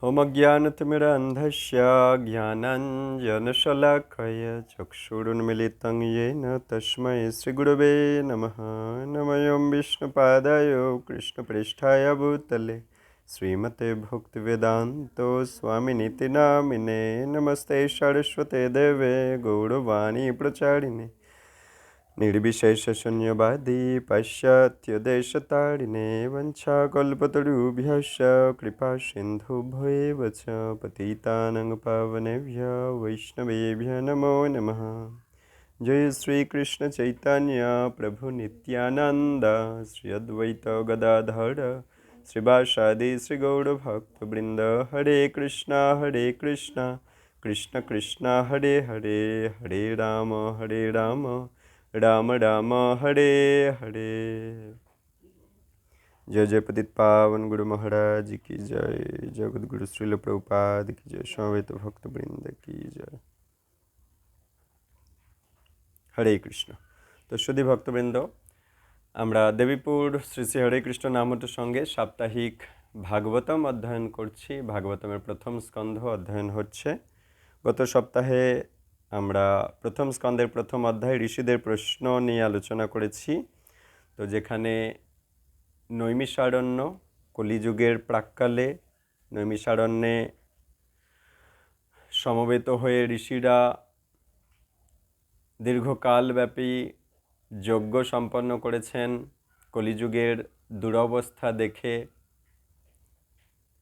होमज्ञानतिमिरान्धस्य ज्ञानाञ्जनशलाकया चक्षुरुन्मिलितं येन तस्मै श्रीगुरवे नमः। नमः विष्णुपादाय कृष्णप्रेष्ठाय भूतले श्रीमते भक्तिवेदान्तो स्वामिनीति नामिने। नमस्ते सरस्वते देवे गौरवाणी प्रचारिणे निर्विशेषशून्यवादी पाश्चात्यदेशतारिणे वञ्चाकल्पतरुभ्यश्च कृपा सिन्धुभ्येव च पतितानां पावनेभ्यो वैष्णवेभ्यो नमो नमः। जय श्री कृष्ण चैतन्य प्रभु नित्यानंद श्री अद्वैत गदाधर श्रीवासादि श्री गौर भक्तवृंद। हरे कृष्णा कृष्ण कृष्ण हरे हरे, हरे राम राम राम हरे हरे। जय जय पतित पावन गुरु महाराज की जय, जगत गुरु श्रील प्रभुपाद की जय, समवेत भक्त वृंद की जय। हरे कृष्ण। तो शुद्धि भक्तबृंद, আমরা দেবীপুর শ্রী শ্রী হরে কৃষ্ণ নামটার সঙ্গে সাপ্তাহিক ভাগবতম অধ্যয়ন করছি। ভাগবতমের প্রথম স্কন্ধ অধ্যয়ন হচ্ছে। গত সপ্তাহে আমরা প্রথম স্কন্ধের প্রথম অধ্যায় ঋষিদের প্রশ্ন নিয়ে আলোচনা করেছি। তো যেখানে নৈমিষারণ্য, কলিযুগের প্রাক্কালে নৈমিষারণ্যে সমবেত হয়ে ঋষিরা দীর্ঘকালব্যাপী যজ্ঞ সম্পন্ন করেছেন। কলিযুগের দুরবস্থা দেখে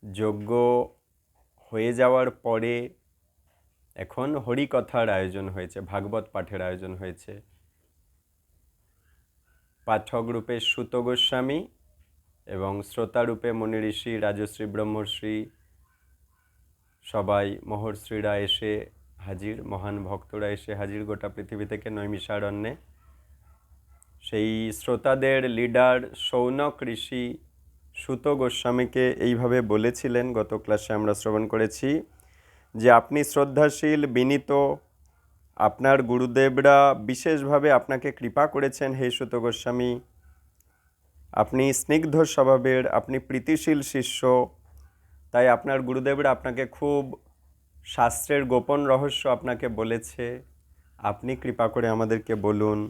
যজ্ঞ হয়ে যাওয়ার পরে এখন হরিকথার আয়োজন হয়েছে, ভাগবত পাঠের আয়োজন হয়েছে। পাঠক রূপে সুত গোস্বামী এবং শ্রোতা রূপে মুনি ঋষি, রাজশ্রী, ব্রহ্মশ্রী, সবাই মহর্ষিরা এসে হাজির, মহান ভক্তরা এসে হাজির গোটা পৃথিবী থেকে নৈমিষারণ্যে। সেই শ্রোতাদের লিডার শৌনক ঋষি সুত গোস্বামীকে এইভাবে বলেছিলেন, গত ক্লাসে আমরা শ্রবণ করেছি, যে আপনি শ্রদ্ধাশীল, বিনীত, আপনার গুরুদেবরা বিশেষভাবে আপনাকে কৃপা করেছেন হে সুত গোস্বামী। আপনি স্নিগ্ধ স্বভাবের, আপনি প্রীতিশীল শিষ্য, তাই আপনার গুরুদেবরা আপনাকে খুব শাস্ত্রের গোপন রহস্য আপনাকে বলেছে। আপনি কৃপা করে আমাদেরকে বলুন,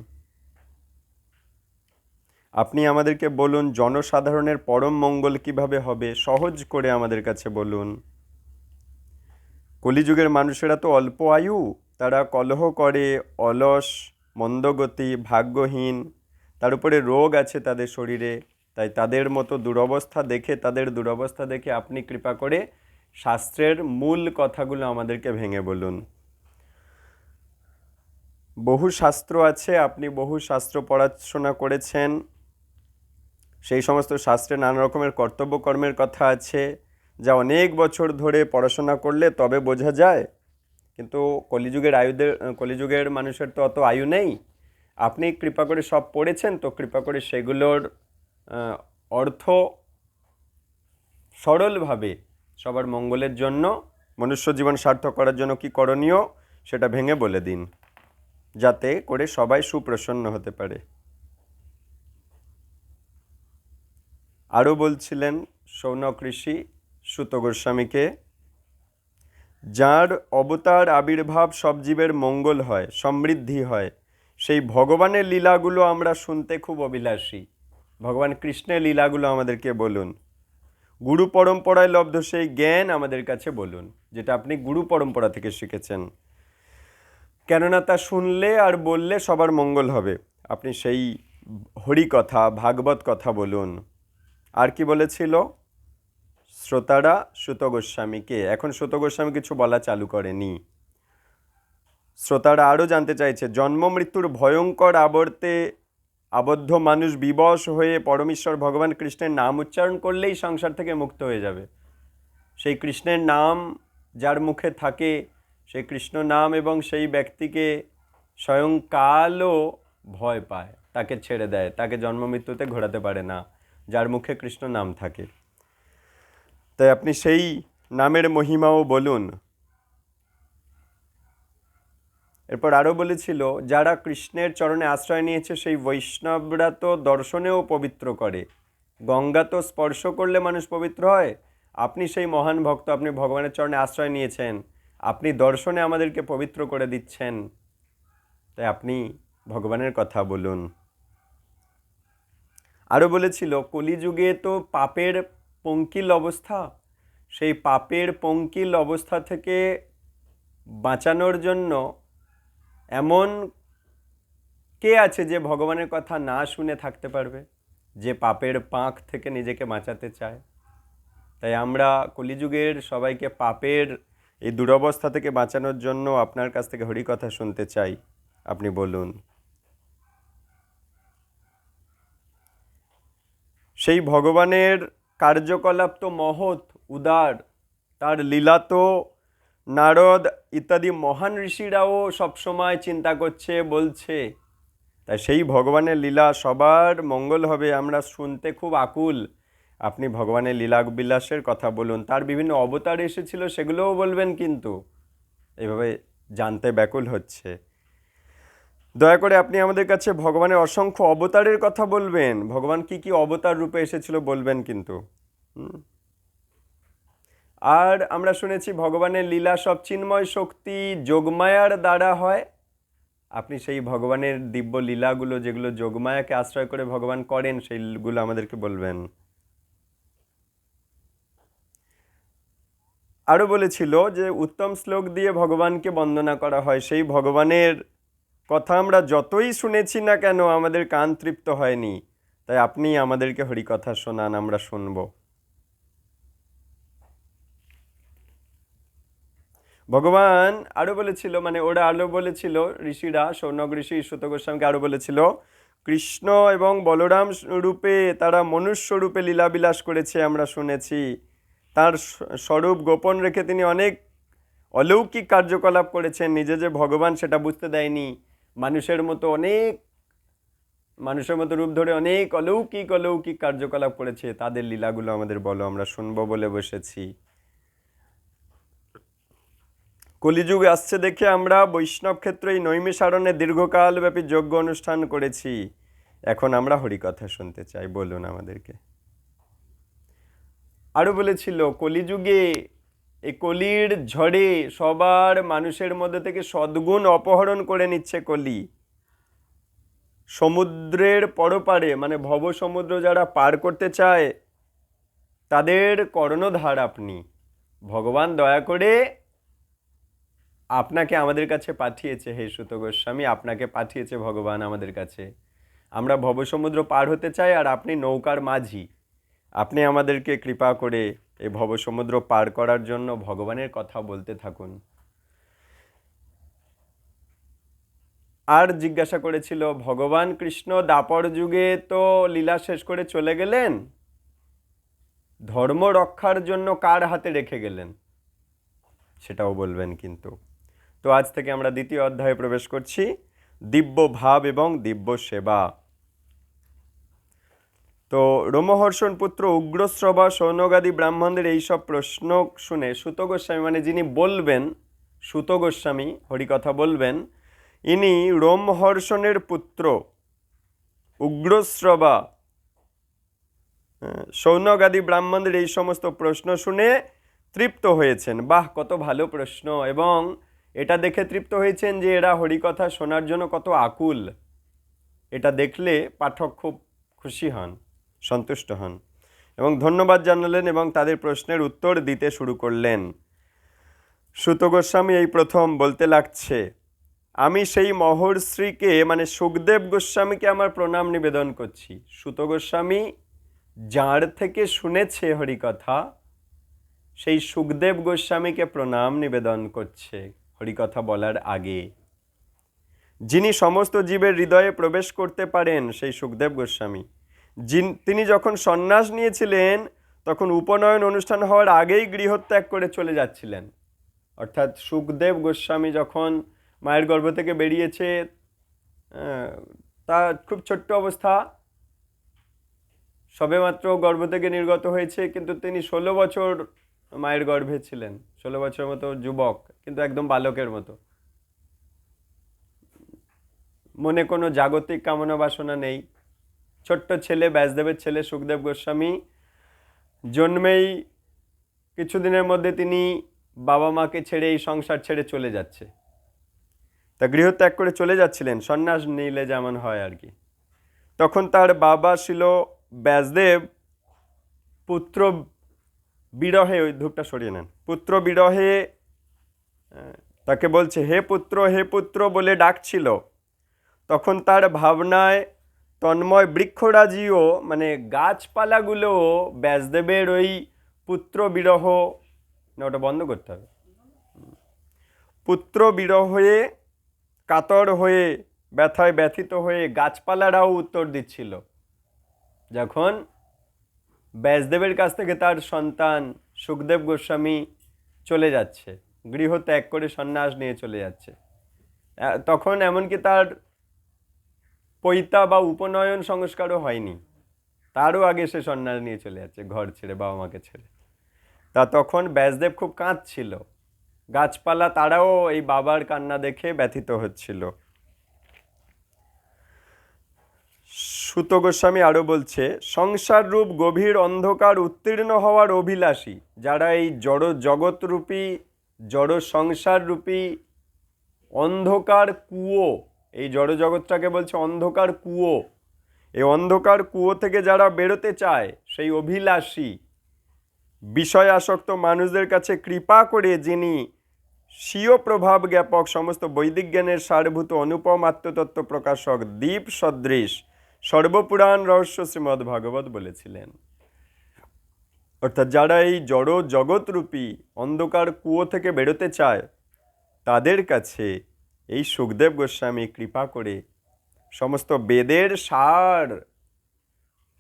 আপনি আমাদেরকে বলুন জনসাধারণের পরম মঙ্গল কিভাবে হবে, সহজ করে আমাদের কাছে বলুন। কলিযুগের মানুষেরা তো অল্প আয়ু, তারা কলহ করে, অলস, মন্দগতি, ভাগ্যহীন, তার উপরে রোগ আছে তাদের শরীরে। তাই তাদের মতো দুরবস্থা দেখে, তাদের দুরবস্থা দেখে আপনি কৃপা করে শাস্ত্রের মূল কথাগুলো আমাদেরকে ভেঙে বলুন। বহু শাস্ত্র আছে, আপনি বহু শাস্ত্র পড়াশোনা করেছেন, সেই সমস্ত শাস্ত্রে নানা রকমের কর্তব্য কর্মের কথা আছে, যা অনেক বছর ধরে পড়াশোনা করলে তবে বোঝা যায়। কিন্তু কলিযুগের মানুষের তো অত আয়ু নেই। আপনি কৃপা করে সব পড়েছেন, তো কৃপা করে সেগুলোর অর্থ সরলভাবে সবার মঙ্গলের জন্য, মনুষ্য জীবন সার্থক করার জন্য কি করণীয় সেটা ভেঙে বলে দিন, যাতে করে সবাই সুপ্রসন্ন হতে পারে। আরও বলছিলেন শৌনক ঋষি সুত গোস্বামীকে, যার অবতার আবির্ভাব সব জীবের মঙ্গল হয়, সমৃদ্ধি হয়, সেই ভগবানের লীলাগুলো আমরা শুনতে খুব অভিলাষী। ভগবান কৃষ্ণের লীলাগুলো আমাদেরকে বলুন। গুরু পরম্পরায় লব্ধ সেই জ্ঞান আমাদের কাছে বলুন, যেটা আপনি গুরু পরম্পরা থেকে শিখেছেন। কেননা তা শুনলে আর বললে সবার মঙ্গল হবে। আপনি সেই হরিকথা, ভাগবত কথা বলুন। আর কি বলেছিল শ্রোতারা সুত গোস্বামীকে? এখন সুত গোস্বামী কিছু বলা চালু করেনি। শ্রোতারা আরও জানতে চাইছে, জন্ম মৃত্যুর ভয়ঙ্কর আবর্তে আবদ্ধ মানুষ বিবশ হয়ে পরমেশ্বর ভগবান কৃষ্ণের নাম উচ্চারণ করলেই সংসার থেকে মুক্ত হয়ে যাবে। সেই কৃষ্ণের নাম যার মুখে থাকে, সেই কৃষ্ণ নাম এবং সেই ব্যক্তিকে স্বয়ং কালও ভয় পায়, তাকে ছেড়ে দেয়, তাকে জন্ম মৃত্যুতে ঘোরাতে পারে না, যার মুখে কৃষ্ণ নাম থাকে। তাই আপনি সেই নামের মহিমাও বলুন। এরপর আরও বলেছিল, যারা কৃষ্ণের চরণে আশ্রয় নিয়েছে সেই বৈষ্ণবরা তো দর্শনেও পবিত্র করে। গঙ্গা তো স্পর্শ করলে মানুষ পবিত্র হয়, আপনি সেই মহান ভক্ত, আপনি ভগবানের চরণে আশ্রয় নিয়েছেন, আপনি দর্শনে আমাদেরকে পবিত্র করে দিচ্ছেন, তাই আপনি ভগবানের কথা বলুন। আরও বলেছিল কলিযুগে তো পাপের পঙ্কিল অবস্থা, সেই পাপের পঙ্কিল অবস্থা থেকে বাঁচানোর জন্য এমন কে আছে যে ভগবানের কথা না শুনে থাকতে পারবে, যে পাপের পাঁক থেকে নিজেকে বাঁচাতে চায়। তাই আমরা কলিযুগের সবাইকে পাপের এই দুরবস্থা থেকে বাঁচানোর জন্য আপনার কাছ থেকে হরিকথা শুনতে চাই, আপনি বলুন। সেই ভগবানের কার্যকলাপ তো মহৎ, উদার, তার লীলা তো নারদ ইত্যাদি মহান ঋষিরাও সবসময় চিন্তা করছে, বলছে। তাই সেই ভগবানের লীলা সবার মঙ্গল হবে, আমরা শুনতে খুব আকুল। আপনি ভগবানের লীলা বিলাসের কথা বলুন, তার বিভিন্ন অবতার এসেছিল সেগুলোও বলবেন, কিন্তু এভাবে জানতে ব্যাকুল হচ্ছে। দয়া করে আপনি আমাদের কাছে ভগবানের অসংখ্য অবতারের কথা বলবেন, ভগবান কি কি অবতার রূপে এসেছিল বলবেন কিন্তু। আর আমরা শুনেছি ভগবানের লীলা সব চিন্ময় শক্তি যোগমায়ার দ্বারা হয়। আপনি সেই ভগবানের দিব্য লীলাগুলো, যেগুলো যোগমায়াকে আশ্রয় করে ভগবান করেন, সেইগুলো আমাদেরকে বলবেন। আরও বলেছিল যে উত্তম শ্লোক দিয়ে ভগবানকে বন্দনা করা হয়, সেই ভগবানের কথা আমরা যতই শুনেছি না কেন আমাদের কান তৃপ্ত হয়নি, তাই আপনি আমাদেরকে হরিকথা শোনান, আমরা শুনব। ভগবান আরও বলেছিল, মানে ওরা আরও বলেছিল, ঋষিরা, শৌনক ঋষি সুত গোস্বামীকে আরও বলেছিল, কৃষ্ণ এবং বলরাম রূপে তারা মনুষ্য রূপে লীলাবিলাস করেছে, আমরা শুনেছি। তার স্বরূপ গোপন রেখে তিনি অনেক অলৌকিক কার্যকলাপ করেছেন, নিজে যে ভগবান সেটা বুঝতে দেয়নি। মানুষের মতো রূপ ধরে অনেক অলৌকিক কার্যকলাপ করেছে, তাদের লীলাগুলো আমাদের বলো, আমরা শুনবো বলে বসেছি। কলিযুগ আসছে দেখে আমরা বৈষ্ণব ক্ষেত্রে এই নৈমিষারণ্যে দীর্ঘকালব্যাপী যজ্ঞ অনুষ্ঠান করেছি, এখন আমরা হরিকথা শুনতে চাই, বলুন আমাদেরকে। আরও বলেছিল কলিযুগে এই কলির ঝড়ে সবার মানুষের মধ্যে থেকে সদ্গুণ অপহরণ করে নিচ্ছে কলি। সমুদ্রের পরপারে, মানে ভব সমুদ্র যারা পার করতে চায় তাদের কর্ণধার আপনি। ভগবান দয়া করে আপনাকে আমাদের কাছে পাঠিয়েছে, হে সুত গোস্বামী, আপনাকে পাঠিয়েছে ভগবান আমাদের কাছে। আমরা ভবসমুদ্র পার হতে চাই, আর আপনি নৌকার মাঝি। আপনি আমাদেরকে কৃপা করে এই ভবসমুদ্র পার করার জন্য ভগবানের কথা বলতে থাকুন। আর জিজ্ঞাসা করেছিল, ভগবান কৃষ্ণ দাপর যুগে তো লীলা শেষ করে চলে গেলেন, ধর্ম রক্ষার জন্য কার হাতে রেখে গেলেন, সেটাও বলবেন কিন্তু। তো আজ থেকে আমরা দ্বিতীয় অধ্যায়ে প্রবেশ করছি, দিব্য ভাব এবং দিব্য সেবা। তো রোমহর্ষণ পুত্র উগ্রশ্রবা সৌনগাদি ব্রাহ্মণদের এইসব প্রশ্ন শুনে সুত গোস্বামী, মানে যিনি বলবেন, সুত গোস্বামী হরিকথা বলবেন, ইনি রোমহর্ষণের পুত্র উগ্রশ্রবা সৌনগাদি ব্রাহ্মণদের এই সমস্ত প্রশ্ন শুনে তৃপ্ত হয়েছেন। বাহ, কত ভালো প্রশ্ন! এবং এটা দেখে তৃপ্ত হয়েছেন যে এরা হরিকথা শোনার জন্য কত আকুল। এটা দেখলে পাঠক খুব খুশি হন, সন্তুষ্ট হন এবং ধন্যবাদ জানালেন এবং তাদের প্রশ্নের উত্তর দিতে শুরু করলেন। সুত গোস্বামী এই প্রথম বলতে লাগছে, আমি সেই মহর্ষিকে, মানে সুখদেব গোস্বামীকে আমার প্রণাম নিবেদন করছি। সুত গোস্বামী যার থেকে শুনেছে হরিকথা, সেই সুখদেব গোস্বামীকে প্রণাম নিবেদন করছে হরিকথা বলার আগে। যিনি সমস্ত জীবের হৃদয়ে প্রবেশ করতে পারেন, সেই সুখদেব গোস্বামী। তিনি যখন সন্ন্যাস নিয়েছিলেন তখন উপনয়ন অনুষ্ঠান হওয়ার আগেই গৃহত্যাগ করে চলে যাচ্ছিলেন। অর্থাৎ সুখদেব গোস্বামী যখন মায়ের গর্ভ থেকে বেরিয়েছে, তা খুব ছোট্ট অবস্থা, সবেমাত্র গর্ভ থেকে নির্গত হয়েছে, কিন্তু তিনি 16 বছর মায়ের গর্ভে ছিলেন, 16 বছর মতো যুবক, কিন্তু একদম বালকের মতো। মনে কোনো জাগতিক কামনা বাসনা নেই। ছোট্ট ছেলে, ব্যাসদেবের ছেলে সুখদেব গোস্বামী জন্মেই কিছুদিনের মধ্যে তিনি বাবা মাকে ছেড়ে এই সংসার ছেড়ে চলে যাচ্ছে। তা গৃহত্যাগ করে চলে যাচ্ছিলেন, সন্ন্যাস নিলে যেমন হয় আর কি। তখন তার বাবা ছিল ব্যাসদেব পুত্র বিরহে, ওই ধূপটা সরিয়ে নেন, পুত্র বিরহে তাকে বলছে হে পুত্র বলে ডাকছিল। তখন তার ভাবনায় তন্ময় বৃক্ষরাজিও, মানে গাছপালাগুলোও ব্যাসদেবের ওই পুত্র বিরহ, না ওটা বন্ধ করতে হবে, পুত্র বিরহে কাতর হয়ে, ব্যথায় ব্যথিত হয়ে গাছপালারাও উত্তর দিচ্ছিল। যখন ব্যাসদেবের কাছ থেকে তার সন্তান সুখদেব গোস্বামী চলে যাচ্ছে, গৃহ ত্যাগ করে সন্ন্যাস নিয়ে চলে যাচ্ছে, তখন এমনকি তার পৈতা বা উপনয়ন সংস্কারও হয়নি, তারও আগে সে সন্ন্যাস নিয়ে চলে যাচ্ছে ঘর ছেড়ে, বাবা মাকে ছেড়ে। তা তখন ব্যাসদেব খুব কাঁদছিল, গাছপালা তারাও এই বাবার কান্না দেখে ব্যথিত হচ্ছিল। সুত গোস্বামী আরো বলছে, সংসার রূপ গভীর অন্ধকার উত্তীর্ণ হওয়ার অভিলাষী, যারা এই জড় জগৎরূপী, জড় সংসার রূপী অন্ধকার কুয়ো, এই জড় জগৎটাকে বলছে অন্ধকার কুয়ো, এই অন্ধকার কুয়ো থেকে যারা বেরোতে চায়, সেই অভিলাষী বিষয় আসক্ত মানুষদের কাছে কৃপা করে যিনি স্বীয় প্রভাব জ্ঞাপক, সমস্ত বৈদিক জ্ঞানের সারভূত অনুপম আত্মতত্ত্ব প্রকাশক দীপ সদৃশ সর্বপুরাণ রহস্য শ্রীমদ্ ভাগবত বলেছিলেন। অর্থাৎ যারা এই জড় জগৎরূপী অন্ধকার কুয়ো থেকে বেরোতে চায়, তাদের কাছে এই সুখদেব গোস্বামী কৃপা করে সমস্ত বেদের সার,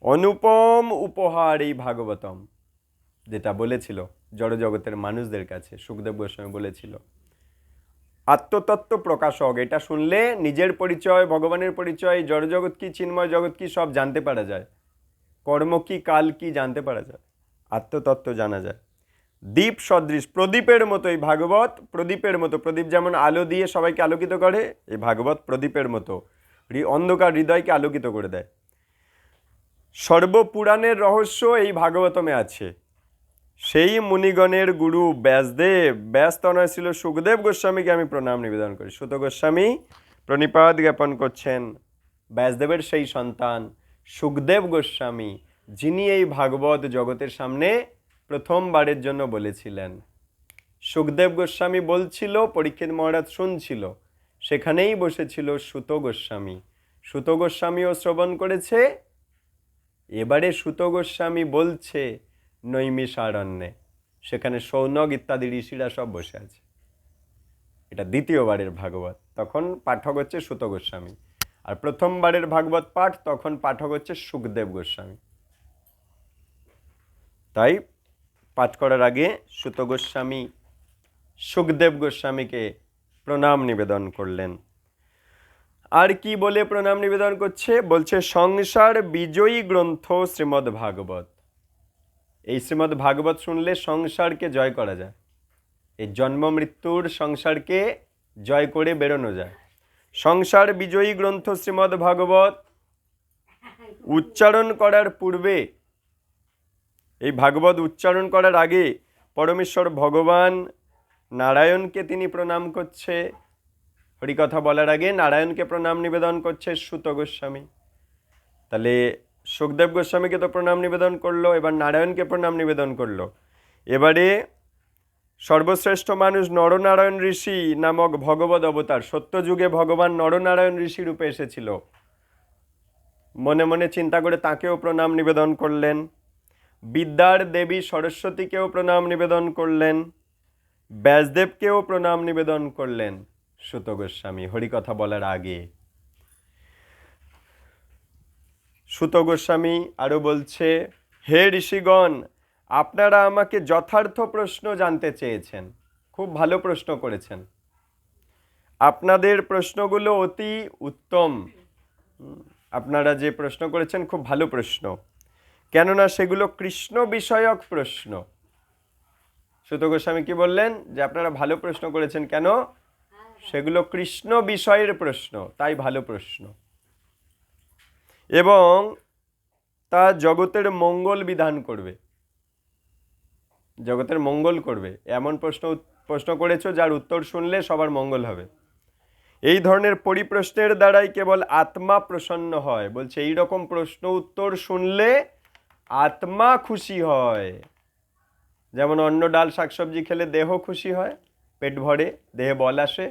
অনুপম উপহার এই ভাগবতম, যেটা বলেছিল জড় জগতের মানুষদের কাছে, সুখদেব গোস্বামী বলেছিল আত্মতত্ত্ব প্রকাশক। এটা শুনলে নিজের পরিচয়, ভগবানের পরিচয়, জড় জগৎ কি, চিন্ময় জগৎ কি, সব জানতে পারা যায়, কর্ম কি, কাল কি জানতে পারা যায়, আত্মতত্ত্ব জানা যায়। দীপ সদৃশ, প্রদীপের মতো এই ভাগবত, প্রদীপের মতো, প্রদীপ যেমন আলো দিয়ে সবাইকে আলোকিত করে, এই ভাগবত প্রদীপের মতো অন্ধকার হৃদয়কে আলোকিত করে দেয়। সর্বপুরাণের রহস্য এই ভাগবতমে আছে। সেই মুনিগণের গুরু ব্যাসদেব, ব্যাসতনয় ছিল সুখদেব গোস্বামীকে আমি প্রণাম নিবেদন করি। সুত গোস্বামী প্রণিপাত জ্ঞাপন করছেন ব্যাসদেবের সেই সন্তান সুখদেব গোস্বামী, যিনি এই ভাগবত জগতের সামনে প্রথমবারের জন্য বলেছিলেন। সুখদেব গোস্বামী বলছিল, পরীক্ষিত মহারাজ শুনছিল, সেখানেই বসেছিল সুত গোস্বামী। সুত গোস্বামীও শ্রবণ করেছে, এবারে সুত গোস্বামী বলছে নৈমিষারণ্যে, সেখানে শৌনক ইত্যাদি ঋষিরা সব বসে আছে। এটা দ্বিতীয়বারের ভাগবত, তখন পাঠক হচ্ছে সুত গোস্বামী, আর প্রথমবারের ভাগবত পাঠ তখন পাঠক হচ্ছে সুখদেব গোস্বামী। তাই পাঠ করার আগে সুত গোস্বামী সুখদেব গোস্বামীকে প্রণাম নিবেদন করলেন। আর কি বলে প্রণাম নিবেদন করছে? বলছে সংসার বিজয়ী গ্রন্থ শ্রীমদ্ ভাগবত। এই শ্রীমদ্ ভাগবত শুনলে সংসারকে জয় করা যায়, এই জন্ম মৃত্যুর সংসারকে জয় করে বেরোনো যায়। সংসার বিজয়ী গ্রন্থ শ্রীমদ্ ভাগবত উচ্চারণ করার পূর্বে, এই ভাগবত উচ্চারণ করার আগে পরমেশ্বর ভগবান নারায়ণকে তিনি প্রণাম করছে। হরিকথা বলার আগে নারায়ণকে প্রণাম নিবেদন করছে সুত গোস্বামী। তাহলে সুখদেব গোস্বামীকে তো প্রণাম নিবেদন করলো, এবার নারায়ণকে প্রণাম নিবেদন করলো। এবারে সর্বশ্রেষ্ঠ মানুষ নরনারায়ণ ঋষি নামক ভগবত অবতার, সত্যযুগে ভগবান নরনারায়ণ ঋষি রূপে এসেছিল, মনে মনে চিন্তা করে তাকেও প্রণাম নিবেদন করলেন। বিদ্যার দেবী সরস্বতীকেও প্রণাম নিবেদন করলেন, ব্যাসদেবকেও প্রণাম নিবেদন করলেন সুত গোস্বামী হরিকথা বলার আগে। সুত গোস্বামী আরো বলছে, হে ঋষিগণ, আপনারা আমাকে যথার্থ প্রশ্ন জানতে চেয়েছেন, খুব ভালো প্রশ্ন করেছেন, আপনাদের প্রশ্নগুলো অতি উত্তম, আপনারা যে প্রশ্ন করেছেন খুব ভালো প্রশ্ন, কেননা সেগুলো কৃষ্ণ বিষয়ক প্রশ্ন। সুত গোস্বামী কি বললেন? যে আপনারা ভালো প্রশ্ন করেছেন, কেন? সেগুলো কৃষ্ণ বিষয়ের প্রশ্ন, তাই ভালো প্রশ্ন, এবং তা জগতের মঙ্গল বিধান করবে। জগতের মঙ্গল করবে, এমন প্রশ্ন করেছো যার উত্তর শুনলে সবার মঙ্গল হবে। এই ধরনের পরিপ্রশ্নের দ্বারাই কেবল আত্মা প্রসন্ন হয়। বলছে এই রকম প্রশ্ন উত্তর শুনলে আত্মা খুশি হয়। যেমন অন্ন ডাল শাকসবজি খেলে দেহ খুশি হয়, পেট ভরে, দেহে বল আসে,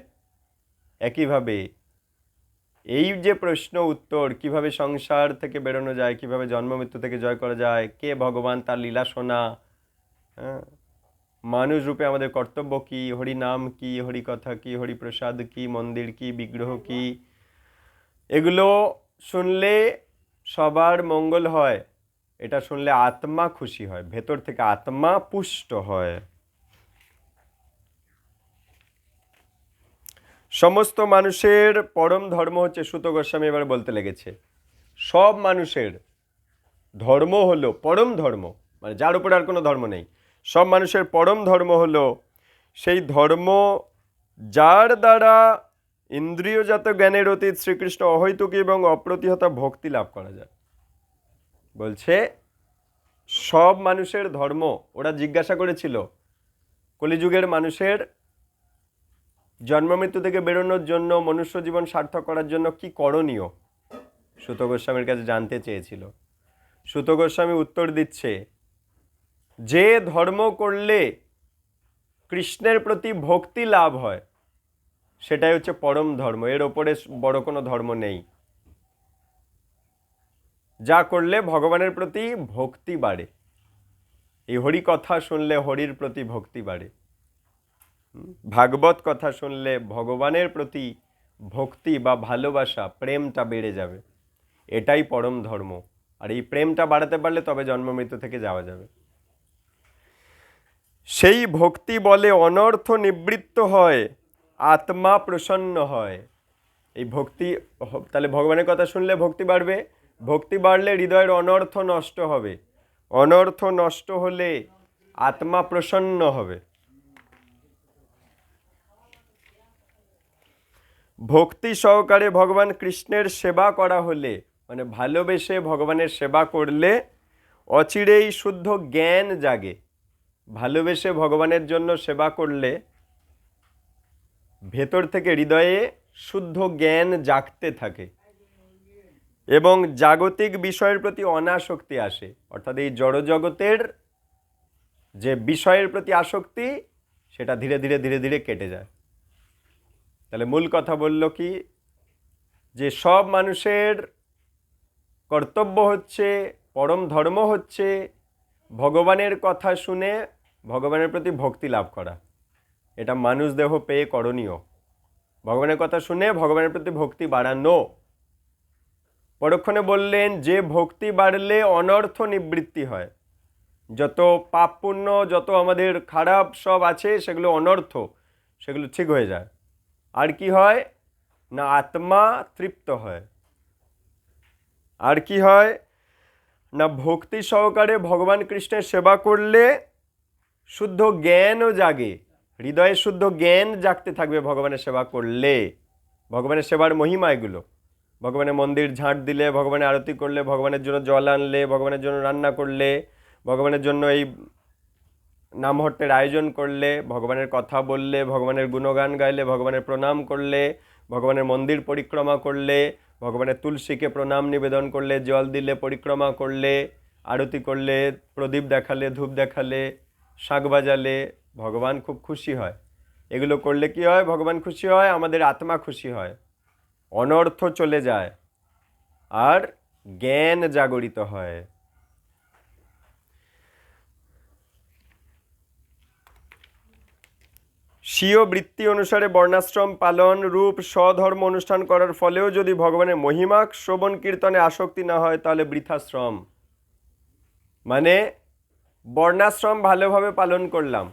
একইভাবে এই যে প্রশ্ন উত্তর, কিভাবে সংসার থেকে বেরোনো যায়, কিভাবে জন্ম মৃত্যু থেকে জয় করা যায়, কে ভগবান, তার লীলা শোনা, হ্যাঁ, মানুষ রূপে আমাদের কর্তব্য কি, হরি নাম কি, হরি কথা কি, হরি প্রসাদ কি, মন্দির কি, বিগ্রহ কি, এগুলো শুনলে সবার মঙ্গল হয়। এটা শুনলে আত্মা খুশি হয়, ভেতর থেকে আত্মা পুষ্ট হয়। সমস্ত মানুষের পরম ধর্ম হচ্ছে, সুত গোস্বামী এবার বলতে লেগেছে, সব মানুষের ধর্ম হলো পরম ধর্ম, মানে যার উপরে আর কোনো ধর্ম নেই। সব মানুষের পরম ধর্ম হলো সেই ধর্ম যার দ্বারা ইন্দ্রিয়জাত জ্ঞানের অতীত শ্রীকৃষ্ণ অহৈতুকী এবং অপ্রতিহত ভক্তি লাভ করা যায়। বলছে সব মানুষের ধর্ম, ওরা জিজ্ঞাসা করেছিল কলিযুগের মানুষের জন্ম মৃত্যু থেকে বেরোনোর জন্য, মনুষ্য জীবন সার্থক করার জন্য কি করণীয়, সুত গোস্বামীর কাছে জানতে চেয়েছিল। সুত গোস্বামী উত্তর দিচ্ছে, যে ধর্ম করলে কৃষ্ণের প্রতি ভক্তি লাভ হয় সেটাই হচ্ছে পরম ধর্ম, এর ওপরে বড় কোনো ধর্ম নেই। যা করলে ভগবানের প্রতি ভক্তি বাড়ে, এই হরি কথা শুনলে হরির প্রতি ভক্তি বাড়ে, ভাগবত কথা শুনলে ভগবানের প্রতি ভক্তি বা ভালোবাসা, প্রেমটা বেড়ে যাবে, এটাই পরম ধর্ম। আর এই প্রেমটা বাড়াতে পারলে তবে জন্ম মৃত্যু থেকে যাওয়া যাবে। সেই ভক্তি বলে অনর্থ নিবৃত্ত হয়, আত্মা প্রসন্ন হয়। এই ভক্তি, তাহলে ভগবানের কথা শুনলে ভক্তি বাড়বে, ভক্তি বাড়লে হৃদয়ের অনর্থ নষ্ট হবে, অনর্থ নষ্ট হলে আত্মা প্রসন্ন হবে। ভক্তি সহকারে ভগবান কৃষ্ণের সেবা করা হলে, মানে ভালোবেসে ভগবানের সেবা করলে অচিরেই শুদ্ধ জ্ঞান জাগে। ভালোবেসে ভগবানের জন্য সেবা করলে ভেতর থেকে হৃদয়ে শুদ্ধ জ্ঞান জাগতে থাকে এবং জাগতিক বিষয়ের প্রতি অনাসক্তি আসে। অর্থাৎ এই জড়জগতের যে বিষয়ের প্রতি আসক্তি, সেটা ধীরে ধীরে ধীরে ধীরে কেটে যায়। তাহলে মূল কথা বলল কি, যে সব মানুষের কর্তব্য হচ্ছে, পরম ধর্ম হচ্ছে ভগবানের কথা শুনে ভগবানের প্রতি ভক্তি লাভ করা। এটা মানুষ দেহ পেয়ে করণীয়, ভগবানের কথা শুনে ভগবানের প্রতি ভক্তি বাড়ানো। পরক্ষণে বললেন যে ভক্তি বাড়লে অনর্থ নিবৃত্তি হয়, যত পাপ পুণ্য, যত আমাদের খারাপ সব আছে সেগুলো অনর্থ, সেগুলো ঠিক হয়ে যায়। আর কি হয় না, আত্মা তৃপ্ত হয়। আর কি হয় না, ভক্তি সহকারে ভগবান কৃষ্ণের সেবা করলে শুদ্ধ জ্ঞানও জাগে, হৃদয়ে শুদ্ধ জ্ঞান জাগতে থাকবে ভগবানের সেবা করলে। ভগবানের সেবার মহিমা এগুলো। ভগবানের মন্দির ঝাঁট দিলে, ভগবানের আরতি করলে, ভগবানের জন্য জল আনলে, ভগবানের জন্য রান্না করলে, ভগবানের জন্য এই নামহট্টের আয়োজন করলে, ভগবানের কথা বললে, ভগবানের গুণগান গাইলে, ভগবানের প্রণাম করলে, ভগবানের মন্দির পরিক্রমা করলে, ভগবানের তুলসীকে প্রণাম নিবেদন করলে, জল দিলে, পরিক্রমা করলে, আরতি করলে, প্রদীপ দেখালে, ধূপ দেখালে, শাঁখ বাজালে, ভগবান খুব খুশি হয়। এগুলো করলে কি হয়, ভগবান খুশি হয়, আমাদের আত্মা খুশি হয়, অনর্থ চলে যায় আর জ্ঞান জাগরিত হয়। স্বীয় বৃত্তি অনুসারে বর্ণাশ্রম পালন রূপ স্বধর্ম অনুষ্ঠান করার ফলেও যদি ভগবানের মহিমা শ্রবণ কীর্তনে আসক্তি না হয় তাহলে বৃথাশ্রম। মানে বর্ণাশ্রম ভালোভাবে পালন করলাম,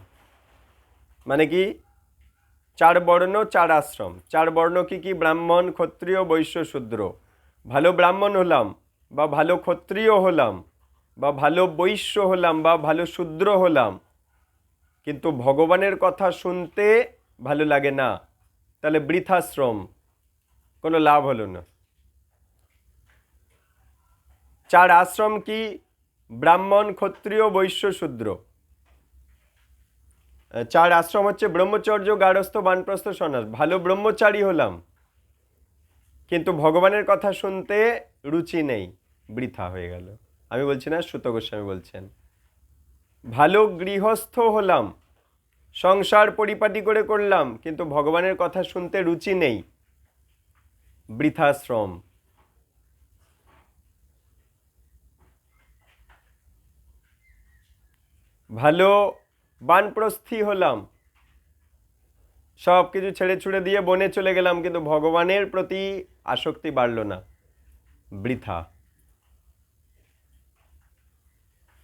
মানে কি 4 বর্ণ 4 আশ্রম। 4 বর্ণ কি কি, ব্রাহ্মণ, ক্ষত্রিয়, বৈশ্য, শূদ্র। ভালো ব্রাহ্মণ হলাম বা ভালো ক্ষত্রিয় হলাম বা ভালো বৈশ্য হলাম বা ভালো শূদ্র হলাম, কিন্তু ভগবানের কথা শুনতে ভালো লাগে না, তাহলে বৃথাশ্রম, কোনো লাভ হলো না। 4 আশ্রম কি, ব্রাহ্মণ, ক্ষত্রিয়, বৈশ্য, শূদ্র। চার আশ্রম হচ্ছে ব্রহ্মচর্য, গারস্থ, বানপ্রস্থ, সন্ন্যাস। ভালো ব্রহ্মচারী হলাম, কিন্তু ভগবানের কথা শুনতে রুচি নেই, বৃথা হয়ে গেল। আমি বলছি না, সুত গোস্বামী বলছেন। ভালো গৃহস্থ হলাম, সংসার পরিপাটি করে করলাম, কিন্তু ভগবানের কথা শুনতে রুচি নেই, বৃথাশ্রম। ভালো বানপ্রস্থী হলাম, সব কিছু ছেড়ে ছুড়ে দিয়ে বনে চলে গেলাম, কিন্তু ভগবানের প্রতি আসক্তি বাড়ল না, বৃথা।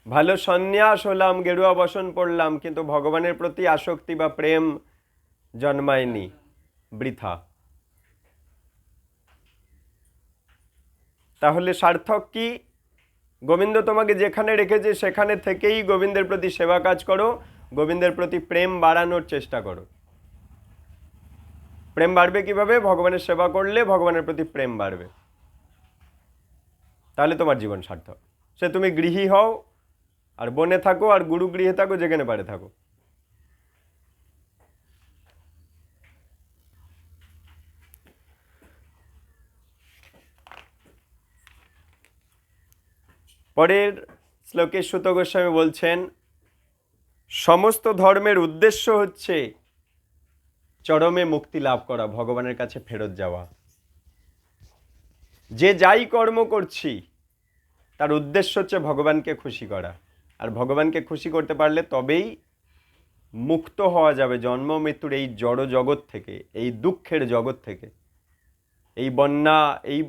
ভালো সন্ন্যাস হলাম, গেরুয়া বসন পড়লাম, কিন্তু ভগবানের প্রতি আসক্তি বা প্রেম জন্মায়নি, বৃথা। তাহলে সার্থক কি? গোবিন্দ তোমাকে যেখানে রেখেছে সেখানে থেকেই গোবিন্দের প্রতি সেবা কাজ করো, গোবিন্দের প্রতি প্রেম বাড়ানোর চেষ্টা করো। প্রেম বাড়বে কিভাবে? ভগবানের সেবা করলে ভগবানের প্রতি প্রেম বাড়বে, তাহলে তোমার জীবন সার্থক। সে তুমি গৃহী হও আর বনে থাকো, আর গুরু গৃহে থাকো, যেখানে পারে থাকো। পরের শ্লোকে সুত গোস্বামী বলছেন, সমস্ত ধর্মের উদ্দেশ্য হচ্ছে চরমে মুক্তি লাভ করা, ভগবানের কাছে ফেরত যাওয়া। যে যাই কর্ম করছি তার উদ্দেশ্য হচ্ছে ভগবানকে খুশি করা, আর ভগবানকে খুশি করতে পারলে তবেই মুক্ত হওয়া যাবে জন্ম মৃত্যুর এই জড় জগৎ থেকে, এই দুঃখের জগৎ থেকে, এই বন্যা, এই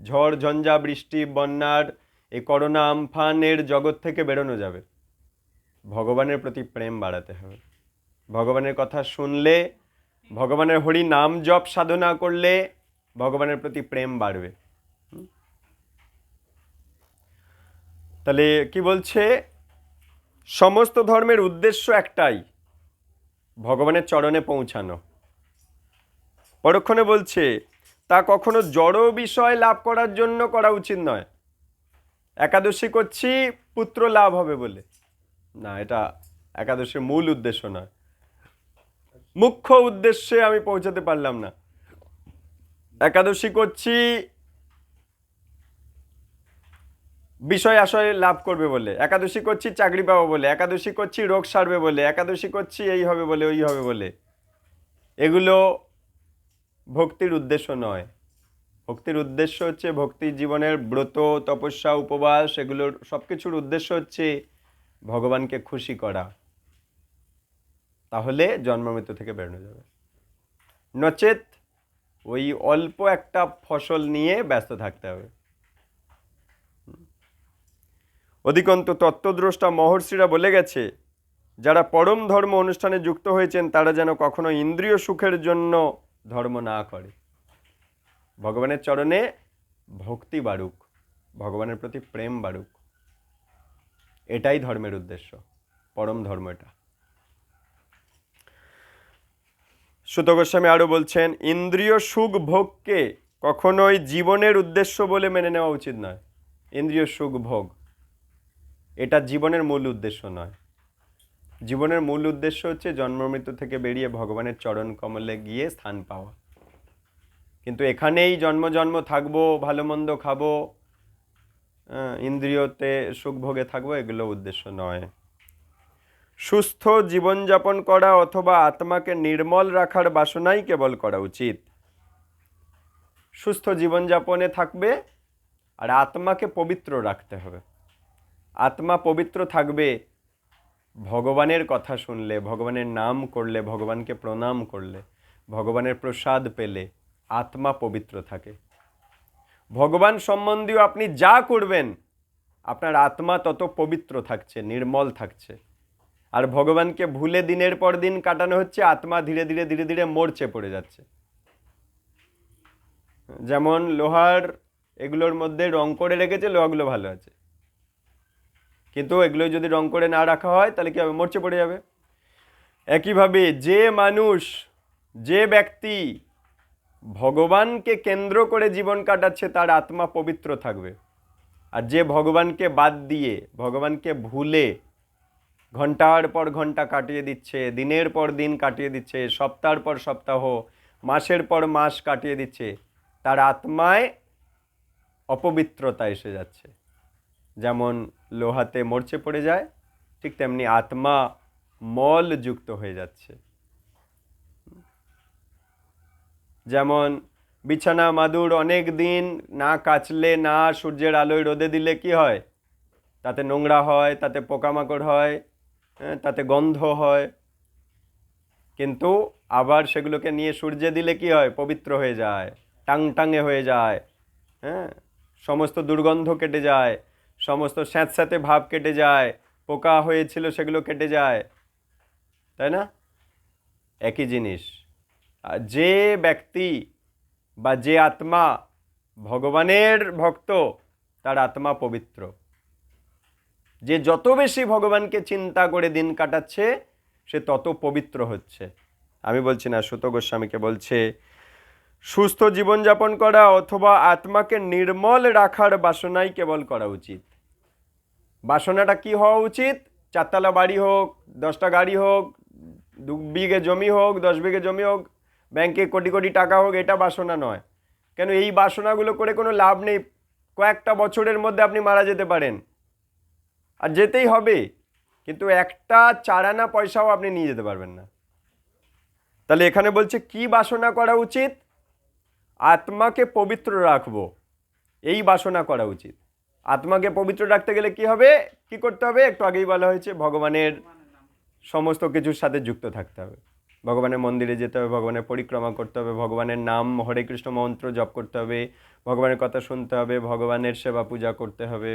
ঝড় ঝঞ্ঝা বৃষ্টি বন্যার, এই করোনা আমফানের জগৎ থেকে বেরোনো যাবে। ভগবানের প্রতি প্রেম বাড়াতে হবে। ভগবানের কথা শুনলে, ভগবানের হরি নাম জপ সাধনা করলে ভগবানের প্রতি প্রেম বাড়বে। তাহলে কি বলছে? সমস্ত ধর্মের উদ্দেশ্য একটাই, ভগবানের চরণে পৌঁছানো। পরক্ষণে বলছে, তা কখনো জড় বিষয় লাভ করার জন্য করা উচিত নয়। একাদশী করছি পুত্র লাভ হবে বলে, না, এটা একাদশীর মূল উদ্দেশ্য নয়। মুখ্য উদ্দেশ্যে আমি পৌঁছাতে পারলাম না। একাদশী করছি বিষয় আশয় লাভ করবে বলে, একাদশী করছি চাকরি পাবো বলে, একাদশী করছি রোগ সারবে বলে, একাদশী করছি এই হবে বলে, ওই হবে বলে। এগুলো ভক্তির উদ্দেশ্য নয়। ভক্তির উদ্দেশ্য হচ্ছে ভক্তি জীবনের ব্রত, তপস্যা, উপবাস, এগুলোর সব কিছুর উদ্দেশ্য হচ্ছে ভগবানকে খুশি করা। তাহলে জন্ম মৃত্যু থেকে বেরোনো যাবে। নচেত ওই অল্প একটা ফসল নিয়ে ব্যস্ত থাকতে হবে। অধিকন্তু তত্ত্বদ্রষ্টা মহর্ষিরা বলে গেছে, যারা পরম ধর্ম অনুষ্ঠানে যুক্ত হয়েছেন তারা যেন কখনো ইন্দ্রিয় সুখের জন্য ধর্ম না করে। ভগবানের চরণে ভক্তি বাড়ুক, ভগবানের প্রতি প্রেম বাড়ুক, এটাই ধর্মের উদ্দেশ্য, পরম ধর্ম এটা। সুত গোস্বামী আরো বলছেন, ইন্দ্রিয় সুখ ভোগকে কখনোই জীবনের উদ্দেশ্য বলে মেনে নেওয়া উচিত নয়। ইন্দ্রিয় সুখ ভোগ এটা জীবনের মূল উদ্দেশ্য নয়। জীবনের মূল উদ্দেশ্য হচ্ছে জন্ম মৃত্যু থেকে বেরিয়ে ভগবানের চরণ কমলে গিয়ে স্থান পাওয়া। কিন্তু এখানেই জন্ম জন্ম থাকবো, ভালো মন্দ খাবো, ইন্দ্রিয়তে সুখ ভোগে থাকবো, এগুলো উদ্দেশ্য নয়। সুস্থ জীবনযাপন করা অথবা আত্মাকে নির্মল রাখার বাসনাই কেবল করা উচিত। সুস্থ জীবনযাপনে থাকবে আর আত্মাকে পবিত্র রাখতে হবে। আত্মা পবিত্র থাকবে ভগবানের কথা শুনলে, ভগবানের নাম করলে, ভগবানকে প্রণাম করলে, ভগবানের প্রসাদ পেলে আত্মা পবিত্র থাকে। ভগবান সম্বন্ধীয় আপনি যা করবেন আপনার আত্মা তত পবিত্র থাকছে, নির্মল থাকছে। আর ভগবানকে ভুলে দিনের পর দিন কাটানো হচ্ছে, আত্মা ধীরে ধীরে ধীরে ধীরে মরচে পড়ে যাচ্ছে। যেমন লোহার এগুলোর মধ্যে রং করে রেখেছে, লোহাগুলো ভালো আছে, কিন্তু এগুলো যদি রং করে না রাখা হয় তাহলে কি হবে? মরচে পড়ে যাবে। একইভাবে যে মানুষ, যে ব্যক্তি ভগবানকে কেন্দ্র করে জীবন কাটাচ্ছে তার আত্মা পবিত্র থাকবে। আর যে ভগবানকে বাদ দিয়ে, ভগবানকে ভুলে ঘন্টার পর ঘন্টা কাটিয়ে দিচ্ছে, দিনের পর দিন কাটিয়ে দিচ্ছে, সপ্তাহের পর সপ্তাহ, মাসের পর মাস কাটিয়ে দিচ্ছে, তার আত্মায় অপবিত্রতা এসে যাচ্ছে। যেমন লোহাতে মরচে পড়ে যায়, ঠিক তেমনি আত্মা মল যুক্ত হয়ে যাচ্ছে। যেমন বিছানা মাদুর অনেক দিন না কাচলে, না সূর্যের আলোয় রোদে দিলে কি হয়? তাতে নোংরা হয়, তাতে পোকামাকড় হয়, তাতে গন্ধ হয়। কিন্তু আবার সেগুলোকে নিয়ে সূর্যে দিলে কি হয়? পবিত্র হয়ে যায়, টাংটাঙে হয়ে যায়, হ্যাঁ, সমস্ত দুর্গন্ধ কেটে যায়, সমস্ত স্যাঁতস্যাঁতে ভাব কেটে যায়, পোকা হয়েছিল সেগুলো কেটে যায়, তাই না? একই জিনিস। যে ব্যক্তি বা যে আত্মা ভগবানের ভক্ত, তার আত্মা পবিত্র। যে যত বেশি ভগবানকে চিন্তা করে দিন কাটাচ্ছে, সে তত পবিত্র হচ্ছে। আমি বলছি না, সুত গোস্বামীকে বলছে, সুস্থ জীবনযাপন করা অথবা আত্মাকে নির্মল রাখার বাসনাই কেবল করা উচিত। বাসনাটা কি হওয়া উচিত? 4 তলা বাড়ি হোক, 10টা গাড়ি হোক, 2 বিঘে জমি হোক, 10 বিঘে জমি হোক, ব্যাংকে কোটি কোটি টাকা হোক, এটা বাসনা নয়। কেন? এই বাসনাগুলো করে কোনো লাভ নেই। কয়েকটা বছরের মধ্যে আপনি মারা যেতে পারেন, আর যেতেই হবে, কিন্তু একটা চারানা পয়সাও আপনি নিয়ে যেতে পারবেন না। তাহলে এখানে বলছে কি বাসনা করা উচিত? আত্মাকে পবিত্র রাখবো, এই বাসনা করা উচিত। আত্মাকে পবিত্র রাখতে গেলে কি হবে, কি করতে হবে? একটু আগেই বলা হয়েছে, ভগবানের সমস্ত কিছুর সাথে যুক্ত থাকতে হবে। ভগবানের মন্দিরে যেতে হবে, ভগবানের পরিক্রমা করতে হবে, ভগবানের নাম হরে কৃষ্ণ মন্ত্র জপ করতে হবে, ভগবানের কথা শুনতে হবে, ভগবানের সেবা পূজা করতে হবে,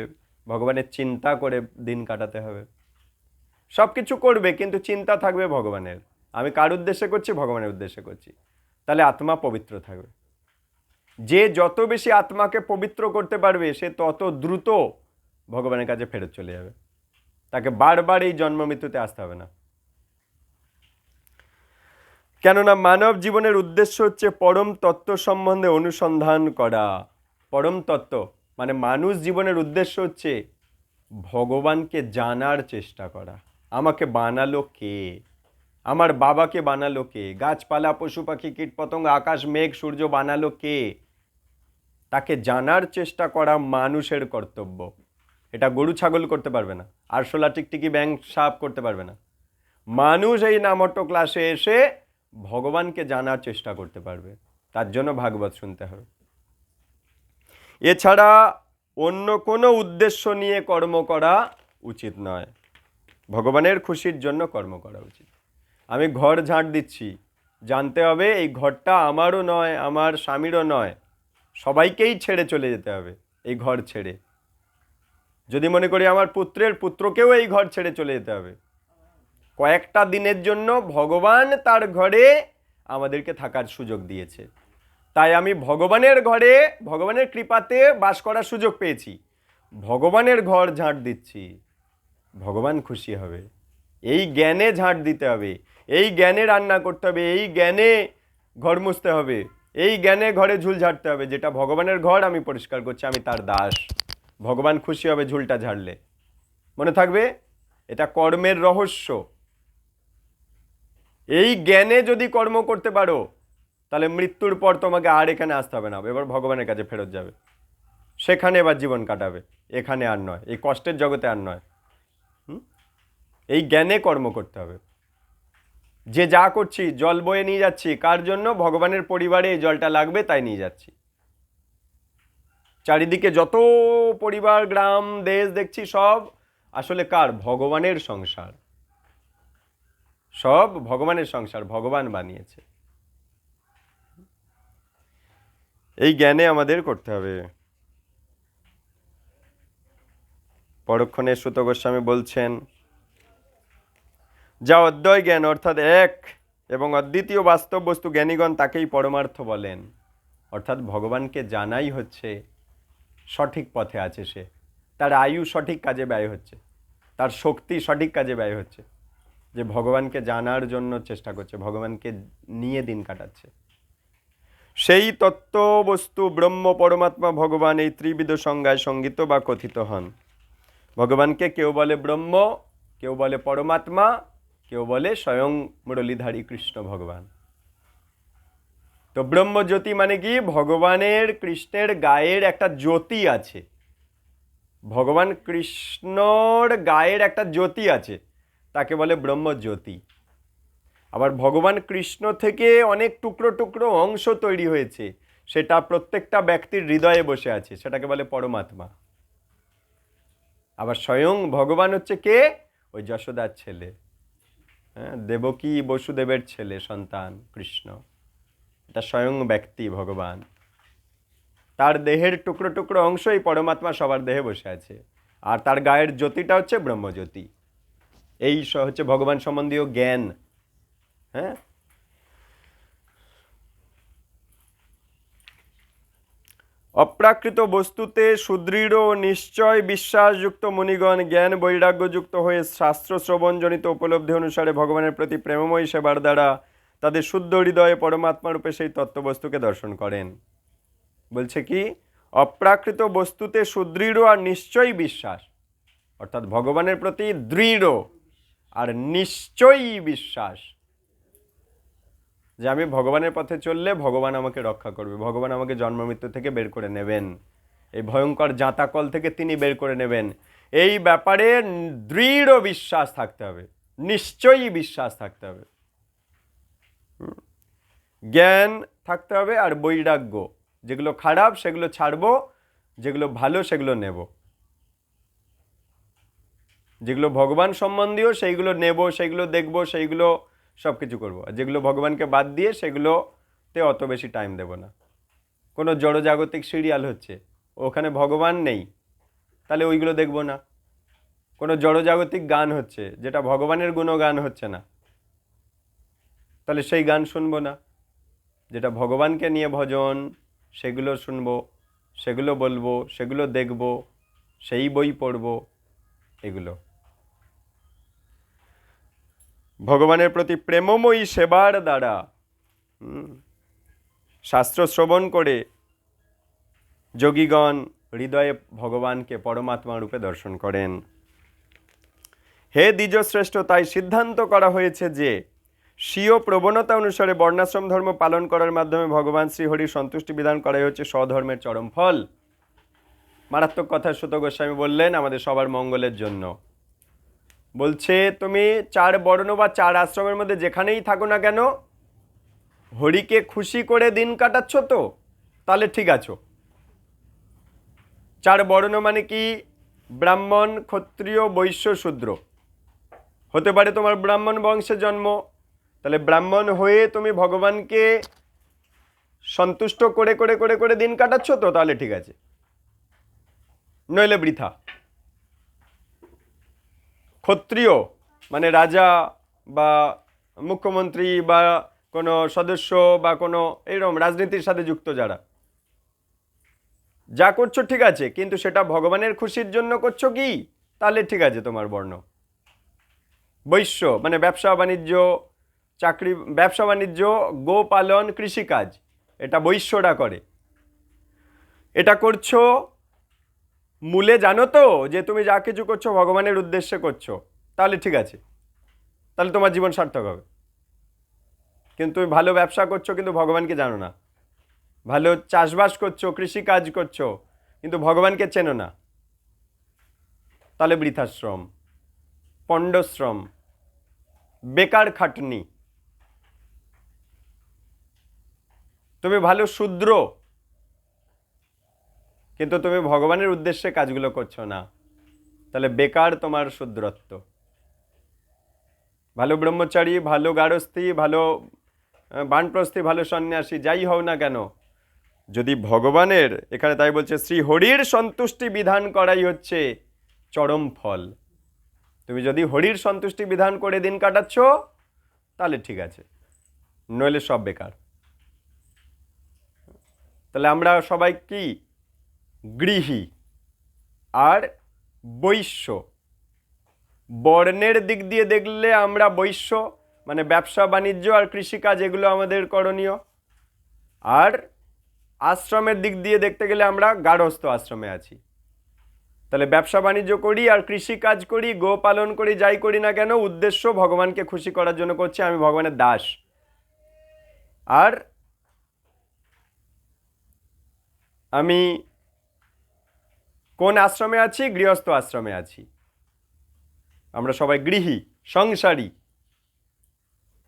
ভগবানের চিন্তা করে দিন কাটাতে হবে। সব কিছু করবে, কিন্তু চিন্তা থাকবে ভগবানের। আমি কার উদ্দেশ্যে করছি? ভগবানের উদ্দেশ্যে করছি। তাহলে আত্মা পবিত্র থাকবে। যে যত বেশি আত্মাকে পবিত্র করতে পারবে, সে তত দ্রুত ভগবানের কাছে ফেরত চলে যাবে। তাকে বারবার এই জন্ম মৃত্যুতে আসতে হবে না। কেননা মানব জীবনের উদ্দেশ্য হচ্ছে পরম তত্ত্ব সম্বন্ধে অনুসন্ধান করা। পরম তত্ত্ব মানে মানুষ জীবনের উদ্দেশ্য হচ্ছে ভগবানকে জানার চেষ্টা করা। আমাকে বানালো কে? আমার বাবাকে বানালো কে? গাছপালা, পশু পাখি, কীট পতঙ্গ, আকাশ মেঘ সূর্য বানালো কে? তাকে জানার চেষ্টা করা মানুষের কর্তব্য। এটা গরু ছাগল করতে পারবে না, আরশোলা টিকটিকি ব্যাঙ সাপ করতে পারবে না। মানুষ এই নামট্ট ক্লাসে এসে ভগবানকে জানার চেষ্টা করতে পারবে, তার জন্য ভাগবত শুনতে হবে। এছাড়া অন্য কোনো উদ্দেশ্য নিয়ে কর্ম করা উচিত নয়। ভগবানের খুশির জন্য কর্ম করা উচিত। আমি ঘর ঝাঁট দিচ্ছি, জানতে হবে এই ঘরটা আমারও নয়, আমার স্বামীরও নয়, সবাইকেই ছেড়ে চলে যেতে হবে এই ঘর ছেড়ে। যদি মনে করি আমার পুত্রকেও এই ঘর ছেড়ে চলে যেতে হবে, কয়েকটা দিনের জন্য ভগবান তার ঘরে আমাদেরকে থাকার সুযোগ দিয়েছে, তাই আমি ভগবানের ঘরে ভগবানের কৃপাতে বাস করার সুযোগ পেয়েছি, ভগবানের ঘর ঝাঁট দিচ্ছি, ভগবান খুশি হবে। এই জ্ঞানে ঝাঁট দিতে হবে, এই জ্ঞানে রান্না করতে হবে, এই জ্ঞানে ঘর মুছতে হবে, এই জ্ঞানে ঘরে ঝুল ঝাড়তে হবে। যেটা ভগবানের ঘর আমি পরিষ্কার করছি, আমি তার দাস, ভগবান খুশি হবে ঝুলটা ঝাড়লে। মনে থাকবে, এটা কর্মের রহস্য। এই জ্ঞানে যদি কর্ম করতে পারো, তাহলে মৃত্যুর পর তোমাকে আর এখানে আসতে হবে না, এবার ভগবানের কাছে ফেরত যাবে, সেখানে এবার জীবন কাটাবে, এখানে আর নয়, এই কষ্টের জগতে আর নয়। এই জ্ঞানে কর্ম করতে হবে। যে যা করছি, জল বয়ে নিয়ে যাচ্ছি, কার জন্য? ভগবানের পরিবারে এই জলটা লাগবে, তাই নিয়ে যাচ্ছি। চারিদিকে যত পরিবার, গ্রাম, দেশ দেখছি, সব আসলে কার? ভগবানের সংসার, সব ভগবানের সংসার, ভগবান বানিয়েছে। এই জ্ঞানে আমাদের করতে হবে। পরক্ষণে সুত গোস্বামী বলছেন, যা অদ্বয় জ্ঞান অর্থাৎ এক এবং অদ্বিতীয় বাস্তব বস্তু জ্ঞানীগণ তাকেই পরমার্থ বলেন। অর্থাৎ ভগবানকে জানাই হচ্ছে সঠিক পথে আছে সে, তার আয়ু সঠিক কাজে ব্যয় হচ্ছে, তার শক্তি সঠিক কাজে ব্যয় হচ্ছে, যে ভগবানকে জানার জন্য চেষ্টা করছে, ভগবানকে নিয়ে দিন কাটাচ্ছে। সেই তত্ত্ব বস্তু ব্রহ্ম পরমাত্মা ভগবান এই ত্রিবিধ সংজ্ঞায় সঙ্গীত বা কথিত হন। ভগবানকে কেউ বলে ব্রহ্ম, কেউ বলে পরমাত্মা, কেউ বলে স্বয়ং মুরলীধারী কৃষ্ণ ভগবান। তো ব্রহ্মজ্যোতি মানে কি? ভগবানের কৃষ্ণের গায়ের একটা জ্যোতি আছে, ভগবান কৃষ্ণর গায়ের একটা জ্যোতি আছে, তাকে বলে ব্রহ্মজ্যোতি। আবার ভগবান কৃষ্ণ থেকে অনেক টুকরো টুকরো অংশ তৈরি হয়েছে, সেটা প্রত্যেকটা ব্যক্তির হৃদয়ে বসে আছে, সেটাকে বলে পরমাত্মা। আবার স্বয়ং ভগবান হচ্ছে কে? ওই যশোদার ছেলে, হ্যাঁ, দেবকী বসুদেবের ছেলে সন্তান কৃষ্ণ, এটা স্বয়ং ব্যক্তি ভগবান। তার দেহের টুকরো টুকরো অংশ এই পরমাত্মা সবার দেহে বসে আছে, আর তার গায়ের জ্যোতিটা হচ্ছে ব্রহ্মজ্যোতি। এই হচ্ছে ভগবান সম্বন্ধীয় জ্ঞান। হ্যাঁ, অপ্রাকৃত বস্তুতে সুদৃঢ় ও নিশ্চয় বিশ্বাসযুক্ত মুনিগণ জ্ঞান বৈরাগ্যযুক্ত হয়ে শাস্ত্র শ্রবণজনিত উপলব্ধি অনুসারে ভগবানের প্রতি প্রেমময়ী সেবার দ্বারা তাদের শুদ্ধ হৃদয়ে পরমাত্মা রূপে সেই তত্ত্ববস্তুকে দর্শন করেন। বলছে কি? অপ্রাকৃত বস্তুতে সুদৃঢ় আর নিশ্চয়ই বিশ্বাস, অর্থাৎ ভগবানের প্রতি দৃঢ় আর নিশ্চয়ই বিশ্বাস যে আমি ভগবানের পথে চললে ভগবান আমাকে রক্ষা করবে, ভগবান আমাকে জন্মমৃত্যু থেকে বের করে নেবেন, এই ভয়ঙ্কর জাঁতাকল থেকে তিনি বের করে নেবেন। এই ব্যাপারে দৃঢ় বিশ্বাস থাকতে হবে, নিশ্চয়ই বিশ্বাস থাকতে হবে, জ্ঞান থাকতে হবে, আর বৈরাগ্য, যেগুলো খারাপ সেগুলো ছাড়বো, যেগুলো ভালো সেগুলো নেব, যেগুলো ভগবান সম্বন্ধীয় সেইগুলো নেব, সেইগুলো দেখব, সেইগুলো সব কিছু করবো। আর যেগুলো ভগবানকে বাদ দিয়ে সেগুলোতে অত বেশি টাইম দেব না। কোনো জড়জাগতিক সিরিয়াল হচ্ছে, ওখানে ভগবান নেই, তাহলে ওইগুলো দেখব না। কোনো জড়জাগতিক গান হচ্ছে যেটা ভগবানের গুণগান হচ্ছে না, তাহলে সেই গান শুনবো না। যেটা ভগবানকে নিয়ে ভজন, সেগুলো শুনবো, সেগুলো বলবো, সেগুলো দেখব, সেই বই পড়ব, এগুলো। ভগবানের প্রতি প্রেমময়ী সেবার দ্বারা শাস্ত্র শ্রবণ করে যোগীগণ হৃদয়ে ভগবানকে পরমাত্মা রূপে দর্শন করেন। হে দ্বিজশ্রেষ্ঠ, তাই সিদ্ধান্ত করা হয়েছে যে স্বীয় প্রবণতা অনুসারে বর্ণাশ্রম ধর্ম পালন করার মাধ্যমে ভগবান শ্রীহরির সন্তুষ্টি বিধান করাই হচ্ছে স্বধর্মের চরম ফল। মারাত্মক কথা সুত গোস্বামী বললেন আমাদের সবার মঙ্গলের জন্য। বলছে তুমি 4 বর্ণ বা 4 আশ্রমের মধ্যে যেখানেই থাকো না কেন, হরিকে খুশি করে দিন কাটাচ্ছ তো, তাহলে ঠিক আছো। 4 বর্ণ মানে কি? ব্রাহ্মণ, ক্ষত্রিয়, বৈশ্য, শূদ্র। হতে পারে তোমার ব্রাহ্মণ বংশে জন্ম, তাহলে ব্রাহ্মণ হয়ে তুমি ভগবানকে সন্তুষ্ট করে করে করে করে দিন কাটাচ্ছ তো, তাহলে ঠিক আছে, নইলে বৃথা। ক্ষত্রিয় মানে রাজা বা মুখ্যমন্ত্রী বা কোনো সদস্য বা কোনো এইরকম রাজনীতির সাথে যুক্ত যারা, যা করছো ঠিক আছে, কিন্তু সেটা ভগবানের খুশির জন্য করছো কি, তাহলে ঠিক আছে তোমার বর্ণ। বৈশ্য মানে ব্যবসা বাণিজ্য, চাকরি, ব্যবসা বাণিজ্য, গোপালন, কৃষিকাজ, এটা বৈশ্যরা করে। এটা করছো মূলে জানো তো যে তুমি যা কিছু করছো ভগবানের উদ্দেশ্যে করছো, তাহলে ঠিক আছে, তাহলে তোমার জীবন সার্থক হবে। কিন্তু তুমি ভালো ব্যবসা করছো কিন্তু ভগবানকে জানো না, ভালো চাষবাস করছো, কৃষিকাজ করছো, কিন্তু ভগবানকে চেনো না, তাহলে বৃথাশ্রম, পণ্ডশ্রম, বেকার খাটনি। তুমি ভালো শূদ্র, কিন্তু তুমি ভগবানের উদ্দেশ্যে কাজগুলো করছো না, তাহলে বেকার তোমার শূদ্রত্ব। ভালো ব্রহ্মচারী, ভালো গারস্থী, ভালো বানপ্রস্থী, ভালো সন্ন্যাসী, যাই হও না কেন, যদি ভগবানের, এখানে তাই বলছে শ্রী হরির সন্তুষ্টি বিধান করাই হচ্ছে চরম ফল। তুমি যদি হরির সন্তুষ্টি বিধান করে দিন কাটাচ্ছ তাহলে ঠিক আছে, নইলে সব বেকার। তাহলে আমরা সবাই কি? গৃহী আর বৈশ্য। বর্ণের দিক দিয়ে দেখলে আমরা বৈশ্য, মানে ব্যবসা বাণিজ্য আর কৃষিকাজ, এগুলো আমাদের করণীয়। আর আশ্রমের দিক দিয়ে দেখতে গেলে আমরা গারস্থ আশ্রমে আছি। তাহলে ব্যবসা বাণিজ্য করি আর কৃষি কাজ করি, গো পালন করি, যাই করি না কেন, উদ্দেশ্য ভগবানকে খুশি করার জন্য করছি, আমি ভগবানের দাস। আর আমি কোন আশ্রমে আছি? গৃহস্থ আশ্রমে আছি। আমরা সবাই গৃহী, সংসারী।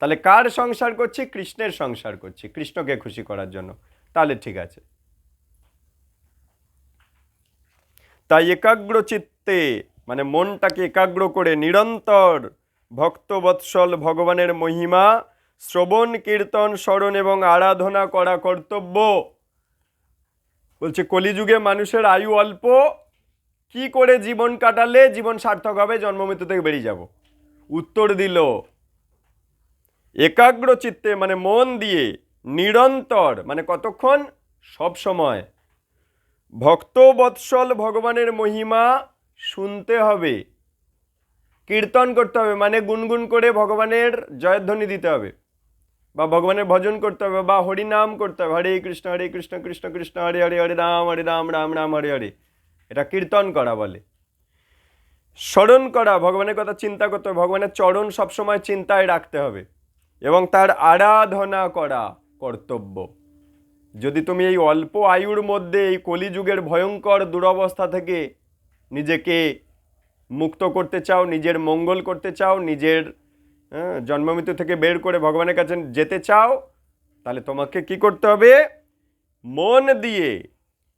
তাহলে কার সংসার করছি? কৃষ্ণের সংসার করছি, কৃষ্ণকে খুশি করার জন্য। তাহলে ঠিক আছে। তাই একাগ্র চিত্তে মানে মনটাকে একাগ্র করে নিরন্তর ভক্তবৎসল ভগবানের মহিমা শ্রবণ, কীর্তন, স্মরণ এবং আরাধনা করা কর্তব্য। বলছে কলিযুগে মানুষের আয়ু অল্প, কি করে জীবন কাটালে জীবন সার্থক হবে, জন্ম মৃত্যু থেকে বেরিয়ে যাব? উত্তর দিল, একাগ্র চিত্তে মানে মন দিয়ে, নিরন্তর মানে কতক্ষণ? সব সময় ভক্তবৎসল ভগবানের মহিমা শুনতে হবে, কীর্তন করতে হবে মানে গুনগুন করে ভগবানের জয়ধ্বনি দিতে হবে, বা ভগবানের ভজন করতে হবে, বা হরিনাম করতে হবে, হরে কৃষ্ণ কৃষ্ণ কৃষ্ণ হরে হরে, হরে রাম রাম রাম হরে হরে। এটা কীর্তন করা বলে। স্মরণ করা, ভগবানের কথা চিন্তা করতে হবে, ভগবানের চরণ সবসময় চিন্তায় রাখতে হবে, এবং তার আরাধনা করা কর্তব্য। যদি তুমি এই অল্প আয়ুর মধ্যে এই কলিযুগের ভয়ঙ্কর দুরবস্থা থেকে নিজেকে মুক্ত করতে চাও, নিজের মঙ্গল করতে চাও, নিজের জন্মমৃত্যু থেকে বের করে ভগবানের কাছে যেতে চাও, তাহলে তোমাকে কি করতে হবে? মন দিয়ে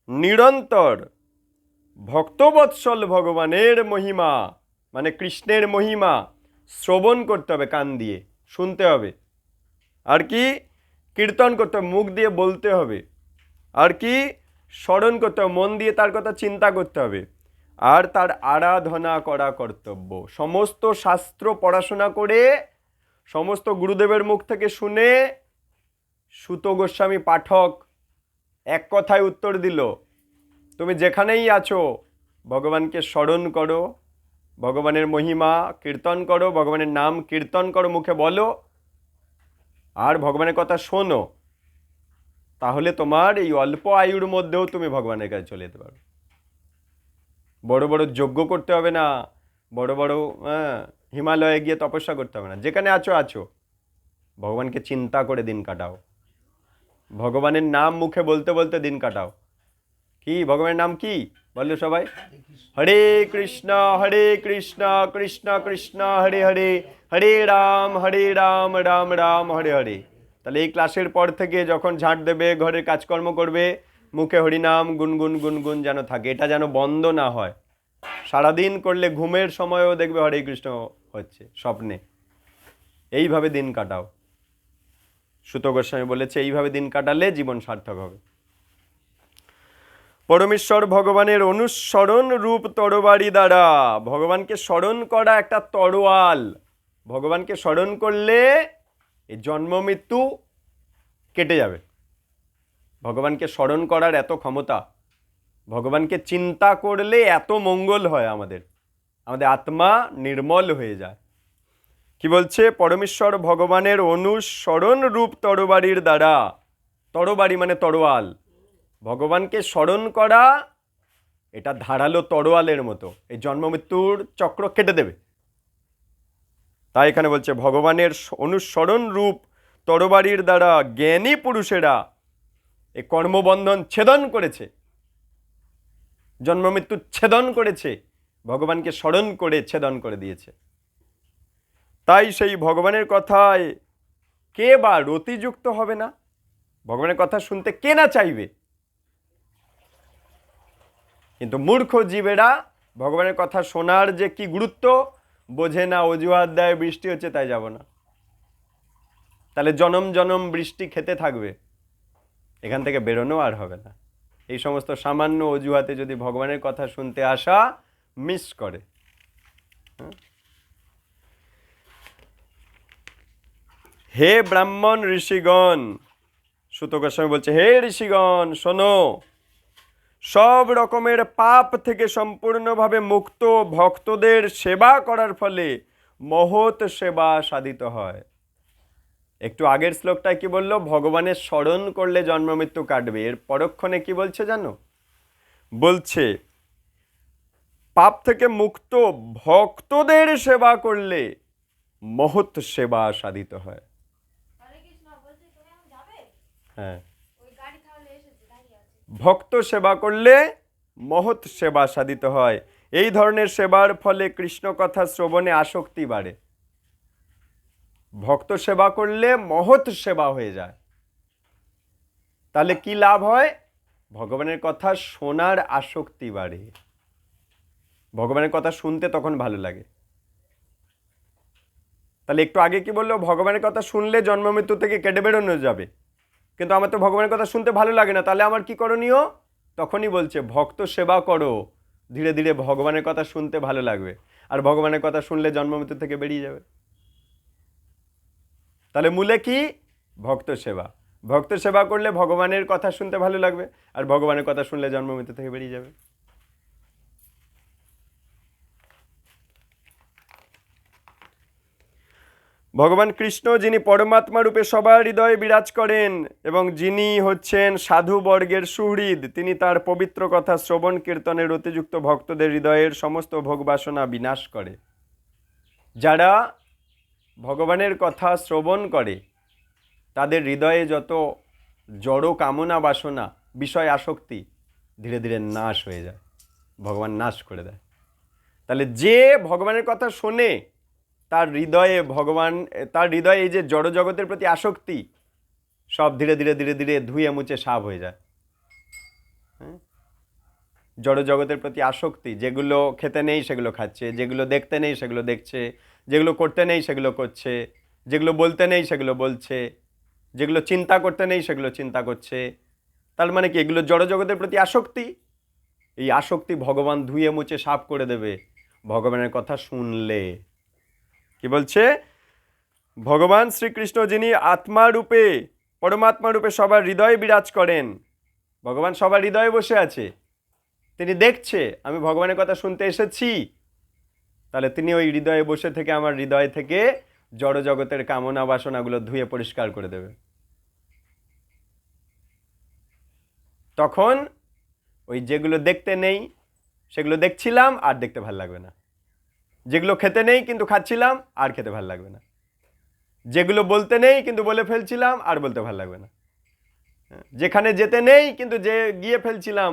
নিরন্তর ভক্তবৎসল ভগবানের মহিমা মানে কৃষ্ণের মহিমা শ্রবণ করতে হবে, কান দিয়ে শুনতে হবে। আর কি? কীর্তন করতে হবে, মুখ দিয়ে বলতে হবে। আর কি? স্মরণ করতে হবে, মন দিয়ে তার কথা চিন্তা করতে হবে। আর তার আরাধনা করা কর্তব্য। সমস্ত শাস্ত্র পড়াশোনা করে, সমস্ত গুরুদেবের মুখ থেকে শুনে সুত গোস্বামী পাঠক এক কথায় উত্তর দিল, তুমি যেখানেই আছো ভগবানকে স্মরণ করো, ভগবানের মহিমা কীর্তন করো, ভগবানের নাম কীর্তন করো, মুখে বলো, আর ভগবানের কথা শোনো, তাহলে তোমার এই অল্প আয়ুর মধ্যেও তুমি ভগবানের কাছে চলে যেতে পারো। বড় বড় যজ্ঞ করতে হবে না, বড় বড় হিমালয়ে গিয়ে তপস্যা করতে হবে না, যেখানে আছো ভগবানকে চিন্তা করে দিন কাটাও, ভগবানের নাম মুখে বলতে বলতে দিন কাটাও। কি ভগবানের নাম কি বললো সবাই? হরে কৃষ্ণ কৃষ্ণ কৃষ্ণ হরে হরে, হরে রাম রাম রাম হরে হরে। তাহলে এই ক্লাসের পর থেকে যখন ঝাঁট দেবে, ঘরের কাজকর্ম করবে, মুখে হরিনাম গুনগুন গুনগুন যেন থাকে, এটা যেন বন্ধ না হয়। সারাদিন করলে ঘুমের সময়ও দেখবে হরে কৃষ্ণ হচ্ছে স্বপ্নে। এইভাবে দিন কাটাও। সুত গোস্বামী বলেছে এইভাবে দিন কাটালে জীবন সার্থক হবে। পরমেশ্বর ভগবানের অনুসরণ রূপ তরবারি দ্বারা, ভগবানকে স্মরণ করা একটা তরোয়াল। ভগবানকে স্মরণ করলে এই জন্ম মৃত্যু কেটে যাবে। ভগবানকে স্মরণ করার এত ক্ষমতা, ভগবানকে চিন্তা করলে এত মঙ্গল হয়, আমাদের আত্মা নির্মল হয়ে যায়। কি বলছে? পরমেশ্বর ভগবানের অনুসরণ রূপ তরবারির দ্বারা, তরবারি মানে তরোয়াল, ভগবানকে স্মরণ করা এটা ধারালো তরোয়ালের মতো, এই জন্ম মৃত্যুর চক্র কেটে দেবে। তাই এখানে বলছে ভগবানের অনুসরণ রূপ তরবারির দ্বারা জ্ঞানী পুরুষেরা এই কর্মবন্ধন ছেদন করেছে, জন্ম মৃত্যু ছেদন করেছে, ভগবানকে স্মরণ করে ছেদন করে দিয়েছে। তাই সেই ভগবানের কথায় কে বা রতিযুক্ত হবে না? ভগবানের কথা শুনতে কে না চাইবে? কিন্তু মূর্খ জীবেরা ভগবানের কথা শোনার যে কি গুরুত্ব বোঝে না, অজুহাত দেয় বৃষ্টি হচ্ছে তাই যাব না। তাহলে জনম জনম বৃষ্টি খেতে থাকবে, এখান থেকে বেরোনো আর হবে না। এই সমস্ত সামান্য অজুহাতে যদি ভগবানের কথা শুনতে আসা মিস করে। হে ব্রাহ্মণ ঋষিগণ, সুত গোস্বামী বলছে হে ঋষিগণ শোনো, সব রকমের পাপ থেকে সম্পূর্ণভাবে মুক্ত ভক্তদের সেবা করার ফলে মহৎ সেবা সাধিত হয়। একটু আগের শ্লোকটায় কি বললো? ভগবানের স্মরণ করলে জন্ম মৃত্যু কাটবে। এর পরক্ষণে কি বলছে জানো? বলছে পাপ থেকে মুক্ত ভক্তদের সেবা করলে মহৎ সেবা সাধিত হয়। হ্যাঁ, ভক্ত সেবা করলে মহৎ সেবা সাধিত হয়। এই ধরনের সেবার ফলে কৃষ্ণ কথা শ্রবণে আসক্তি বাড়ে। ভক্ত সেবা করলে মহৎ সেবা হয়ে যায়। তাহলে কি লাভ হয়? ভগবানের কথা শোনার আসক্তি বাড়ে। ভগবানের কথা শুনতে তখন ভালো লাগে। তাহলে একটু আগে কি বললো? ভগবানের কথা শুনলে জন্ম মৃত্যু থেকে কেটে বেরোনো যাবে। কিন্তু আমার তো ভগবানের কথা শুনতে ভালো লাগে না, তাহলে আমার কি করণীয়? তখনই বলছে ভক্ত সেবা করো, ধীরে ধীরে ভগবানের কথা শুনতে ভালো লাগবে, আর ভগবানের কথা শুনলে জন্ম মৃত্যু থেকে বেরিয়ে যাবে। তাহলে মূলে কি? ভক্ত সেবা। ভক্ত সেবা করলে ভগবানের কথা শুনতে ভালো লাগবে, আর ভগবানের কথা শুনলে জন্ম মৃত্যু থেকে বেরিয়ে যাবে। ভগবান কৃষ্ণ যিনি পরমাত্মা রূপে সবার হৃদয়ে বিরাজ করেন এবং যিনি হচ্ছেন সাধু বর্গের সুহৃদ, তিনি তার পবিত্র কথা শ্রবণ কীর্তনের অতিযুক্ত ভক্তদের হৃদয়ের সমস্ত ভোগ বাসনা বিনাশ করে। যারা ভগবানের কথা শ্রবণ করে তাদের হৃদয়ে যত জড় কামনা বাসনা, বিষয় আসক্তি ধীরে ধীরে নাশ হয়ে যায়, ভগবান নাশ করে দেয়। তাহলে যে ভগবানের কথা শোনে তার হৃদয়ে এই যে জড় জগতের প্রতি আসক্তি সব ধীরে ধীরে ধীরে ধীরে ধুয়ে মুছে সাফ হয়ে যায়। জড় জগতের প্রতি আসক্তি, যেগুলো খেতে নেই সেগুলো খাচ্ছে, যেগুলো দেখতে নেই সেগুলো দেখছে, যেগুলো করতে নেই সেগুলো করছে, যেগুলো বলতে নেই সেগুলো বলছে, যেগুলো চিন্তা করতে নেই সেগুলো চিন্তা করছে। তার মানে কি? এগুলো জড় জগতের প্রতি আসক্তি। এই আসক্তি ভগবান ধুয়ে মুছে সাফ করে দেবে ভগবানের কথা শুনলে। কি বলছে? ভগবান শ্রীকৃষ্ণ যিনি আত্মা রূপে পরমাত্মা রূপে সবার হৃদয়ে বিরাজ করেন, ভগবান সবার হৃদয়ে বসে আছে, তিনি দেখছে আমি ভগবানের কথা শুনতে এসেছি, তাহলে তিনি ওই হৃদয়ে বসে থেকে আমার হৃদয় থেকে জড় জগতের কামনা বাসনাগুলো ধুয়ে পরিষ্কার করে দেবে। তখন ওই যেগুলো দেখতে নেই সেগুলো দেখছিলাম আর দেখতে ভাল লাগবে না, যেগুলো খেতে নেই কিন্তু খাচ্ছিলাম আর খেতে ভাল লাগবে না, যেগুলো বলতে নেই কিন্তু বলে ফেলছিলাম আর বলতে ভাল লাগবে না, যেখানে যেতে নেই কিন্তু যে গিয়ে ফেলছিলাম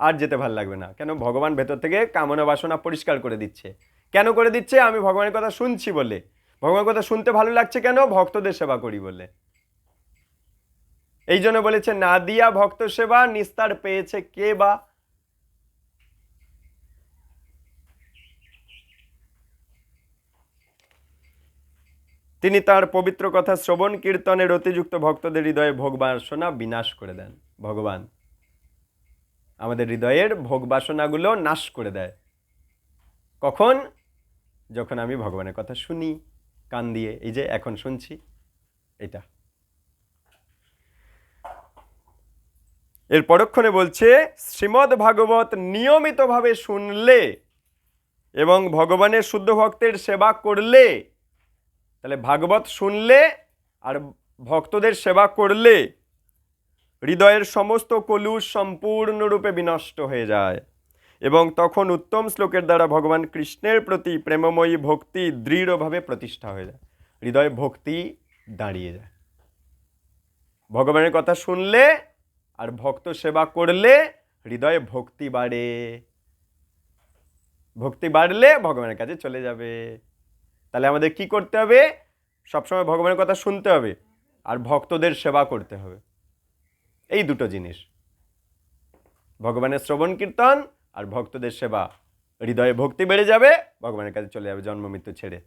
আর যেতে ভাল লাগবে না। কেন? ভগবান ভেতর থেকে কামনা বাসনা পরিষ্কার করে দিচ্ছে। কেন করে দিচ্ছে? আমি ভগবানের কথা শুনছি বলে। ভগবানের কথা শুনতে ভালো লাগছে কেন? ভক্তদের সেবা করি বলে। এই জন্য বলেছে না দিয়া ভক্ত সেবা নিস্তার পেয়েছে কে বা। তিনি তার পবিত্র কথা শ্রবণ কীর্তনের অতিযুক্ত ভক্তদের হৃদয়ে ভোগ বাসনা বিনাশ করে দেন। ভগবান আমাদের হৃদয়ের ভোগ বাসনাগুলো নাশ করে দেয়। কখন? যখন আমি ভগবানের কথা শুনি কান দিয়ে, এই যে এখন শুনছি এটা। এর পরক্ষণে বলছে শ্রীমদ্ ভাগবত নিয়মিতভাবে শুনলে এবং ভগবানের শুদ্ধ ভক্তের সেবা করলে, তাহলে ভাগবত শুনলে আর ভক্তদের সেবা করলে হৃদয়ের সমস্ত কলুষ সম্পূর্ণরূপে বিনষ্ট হয়ে যায় এবং তখন উত্তম শ্লোকের দ্বারা ভগবান কৃষ্ণের প্রতি প্রেমময়ী ভক্তি দৃঢ়ভাবে প্রতিষ্ঠা হয়ে যায়। হৃদয়ে ভক্তি দাঁড়িয়ে যায়। ভগবানের কথা শুনলে আর ভক্ত সেবা করলে হৃদয়ে ভক্তি বাড়ে। ভক্তি বাড়লে ভগবানের কাছে চলে যাবে। তাহলে আমাদের কি করতে হবে? সবসময় ভগবানের কথা শুনতে হবে আর ভক্তদের সেবা করতে হবে। এই দুটো জিনিস, ভগবানের শ্রবণ কীর্তন আর ভক্তদের সেবা, হৃদয়ে ভক্তি বেড়ে যাবে, ভগবানের কাছে চলে যাবে জন্ম মৃত্যু ছেড়ে।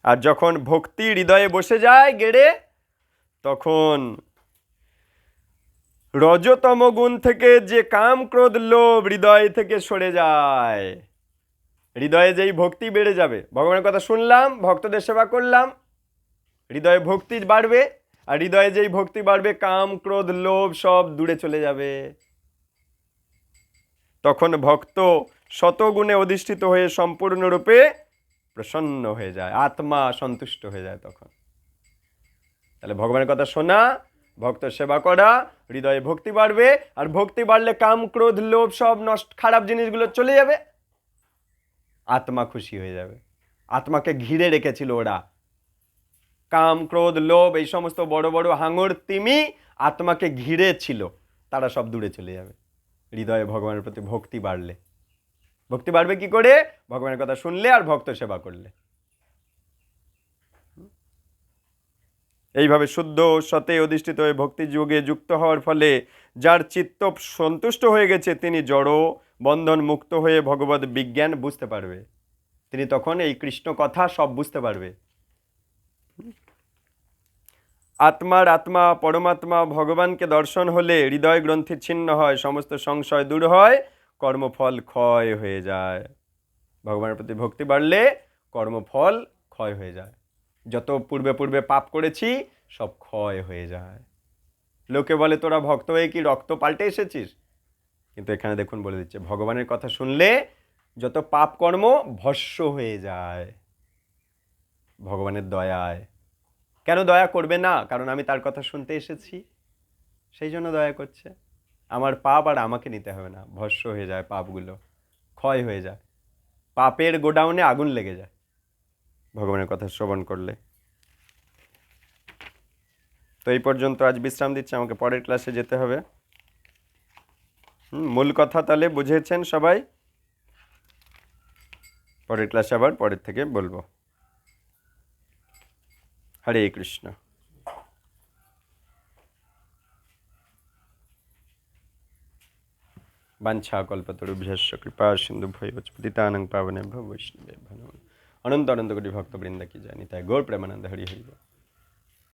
আর যখন ভক্তি হৃদয়ে বসে যায় গেড়ে, তখন রজতম গুণ থেকে যে কাম ক্রোধ লোভ হৃদয় থেকে সরে যায়। হৃদয়ে যেই ভক্তি বেড়ে যাবে, ভগবানের কথা শুনলাম, ভক্তদের সেবা করলাম, হৃদয়ে ভক্তি বাড়বে, আর হৃদয়ে যেই ভক্তি বাড়বে কাম ক্রোধ লোভ সব দূরে চলে যাবে। তখন ভক্ত শতগুণে অধিষ্ঠিত হয়ে সম্পূর্ণরূপে প্রসন্ন হয়ে যায়, আত্মা সন্তুষ্ট হয়ে যায় তখন। তাহলে ভগবানের কথা শোনা ভক্ত সেবা করা, হৃদয়ে ভক্তি বাড়বে, আর ভক্তি বাড়লে কাম ক্রোধ লোভ সব নষ্ট, খারাপ জিনিসগুলো চলে যাবে, আত্মা খুশি হয়ে যাবে। আত্মাকে ঘিরে রেখেছিল ওরা, কাম ক্রোধ লোভ এই সমস্ত বড় বড় হাঙর তিমি আত্মাকে ঘিরে ছিল, তারা সব দূরে চলে যাবে হৃদয়ে ভগবানের প্রতি ভক্তি বাড়লে। ভক্তি বাড়বে কি করে? ভগবানের কথা শুনলে আর ভক্ত সেবা করলে। এইভাবে শুদ্ধ সতে অধিষ্ঠিত হয়ে ভক্তি যোগে যুক্ত হওয়ার ফলে যার চিত্ত সন্তুষ্ট হয়ে গেছে, তিনি জড় বন্ধন মুক্ত হয়ে ভগবত বিজ্ঞান বুঝতে পারবে। তিনি তখন এই কৃষ্ণ কথা সব বুঝতে পারবে। আত্মার আত্মা পরমাত্মা ভগবানকে দর্শন হলে হৃদয় গ্রন্থি ছিন্ন হয়, সমস্ত সংশয় দূর হয়, কর্মফল ক্ষয় হয়ে যায়। ভগবানের প্রতি ভক্তি বাড়লে কর্মফল ক্ষয় হয়ে যায়। যত পূর্বে পূর্বে পাপ করেছি সব ক্ষয় হয়ে যায়। লোকে বলে তোরা ভক্ত হয়ে কি রক্ত পাল্টে এসেছিস? কিন্তু এখানে দেখুন বলে দিচ্ছে, ভগবানের কথা শুনলে যত পাপ কর্ম ভস্ম হয়ে যায় ভগবানের দয়ায়। কেন দয়া করবে না? কারণ আমি তার কথা শুনতে এসেছি, সেই জন্য দয়া করছে। আমার পাপ আর আমাকে নিতে হবে না, ভস্ম হয়ে যায়, পাপগুলো ক্ষয় হয়ে যায়, পাপের গোডাউনে আগুন লেগে যায় ভগবানের কথা শ্রবণ করলে। তো এই পর্যন্ত আজ বিশ্রাম দিচ্ছি, আমাকে পরের ক্লাসে যেতে হবে। মূল কথা তাহলে বুঝেছেন সবাই? পরের ক্লাসে আবার পরের থেকে বলবো। হরে কৃষ্ণ। বাঞ্ছা কল্পতরুভ্যশ্চ কৃপা সিন্ধুভ্যৈব চ পতিতানাং পাবনেভ্যো বৈষ্ণবেভ্যো নমঃ। অনন্ত অনন্ত কোটি ভক্তবৃন্দ কি জয়। নিতাই গৌর প্রেমানন্দ। হরি হরি বল।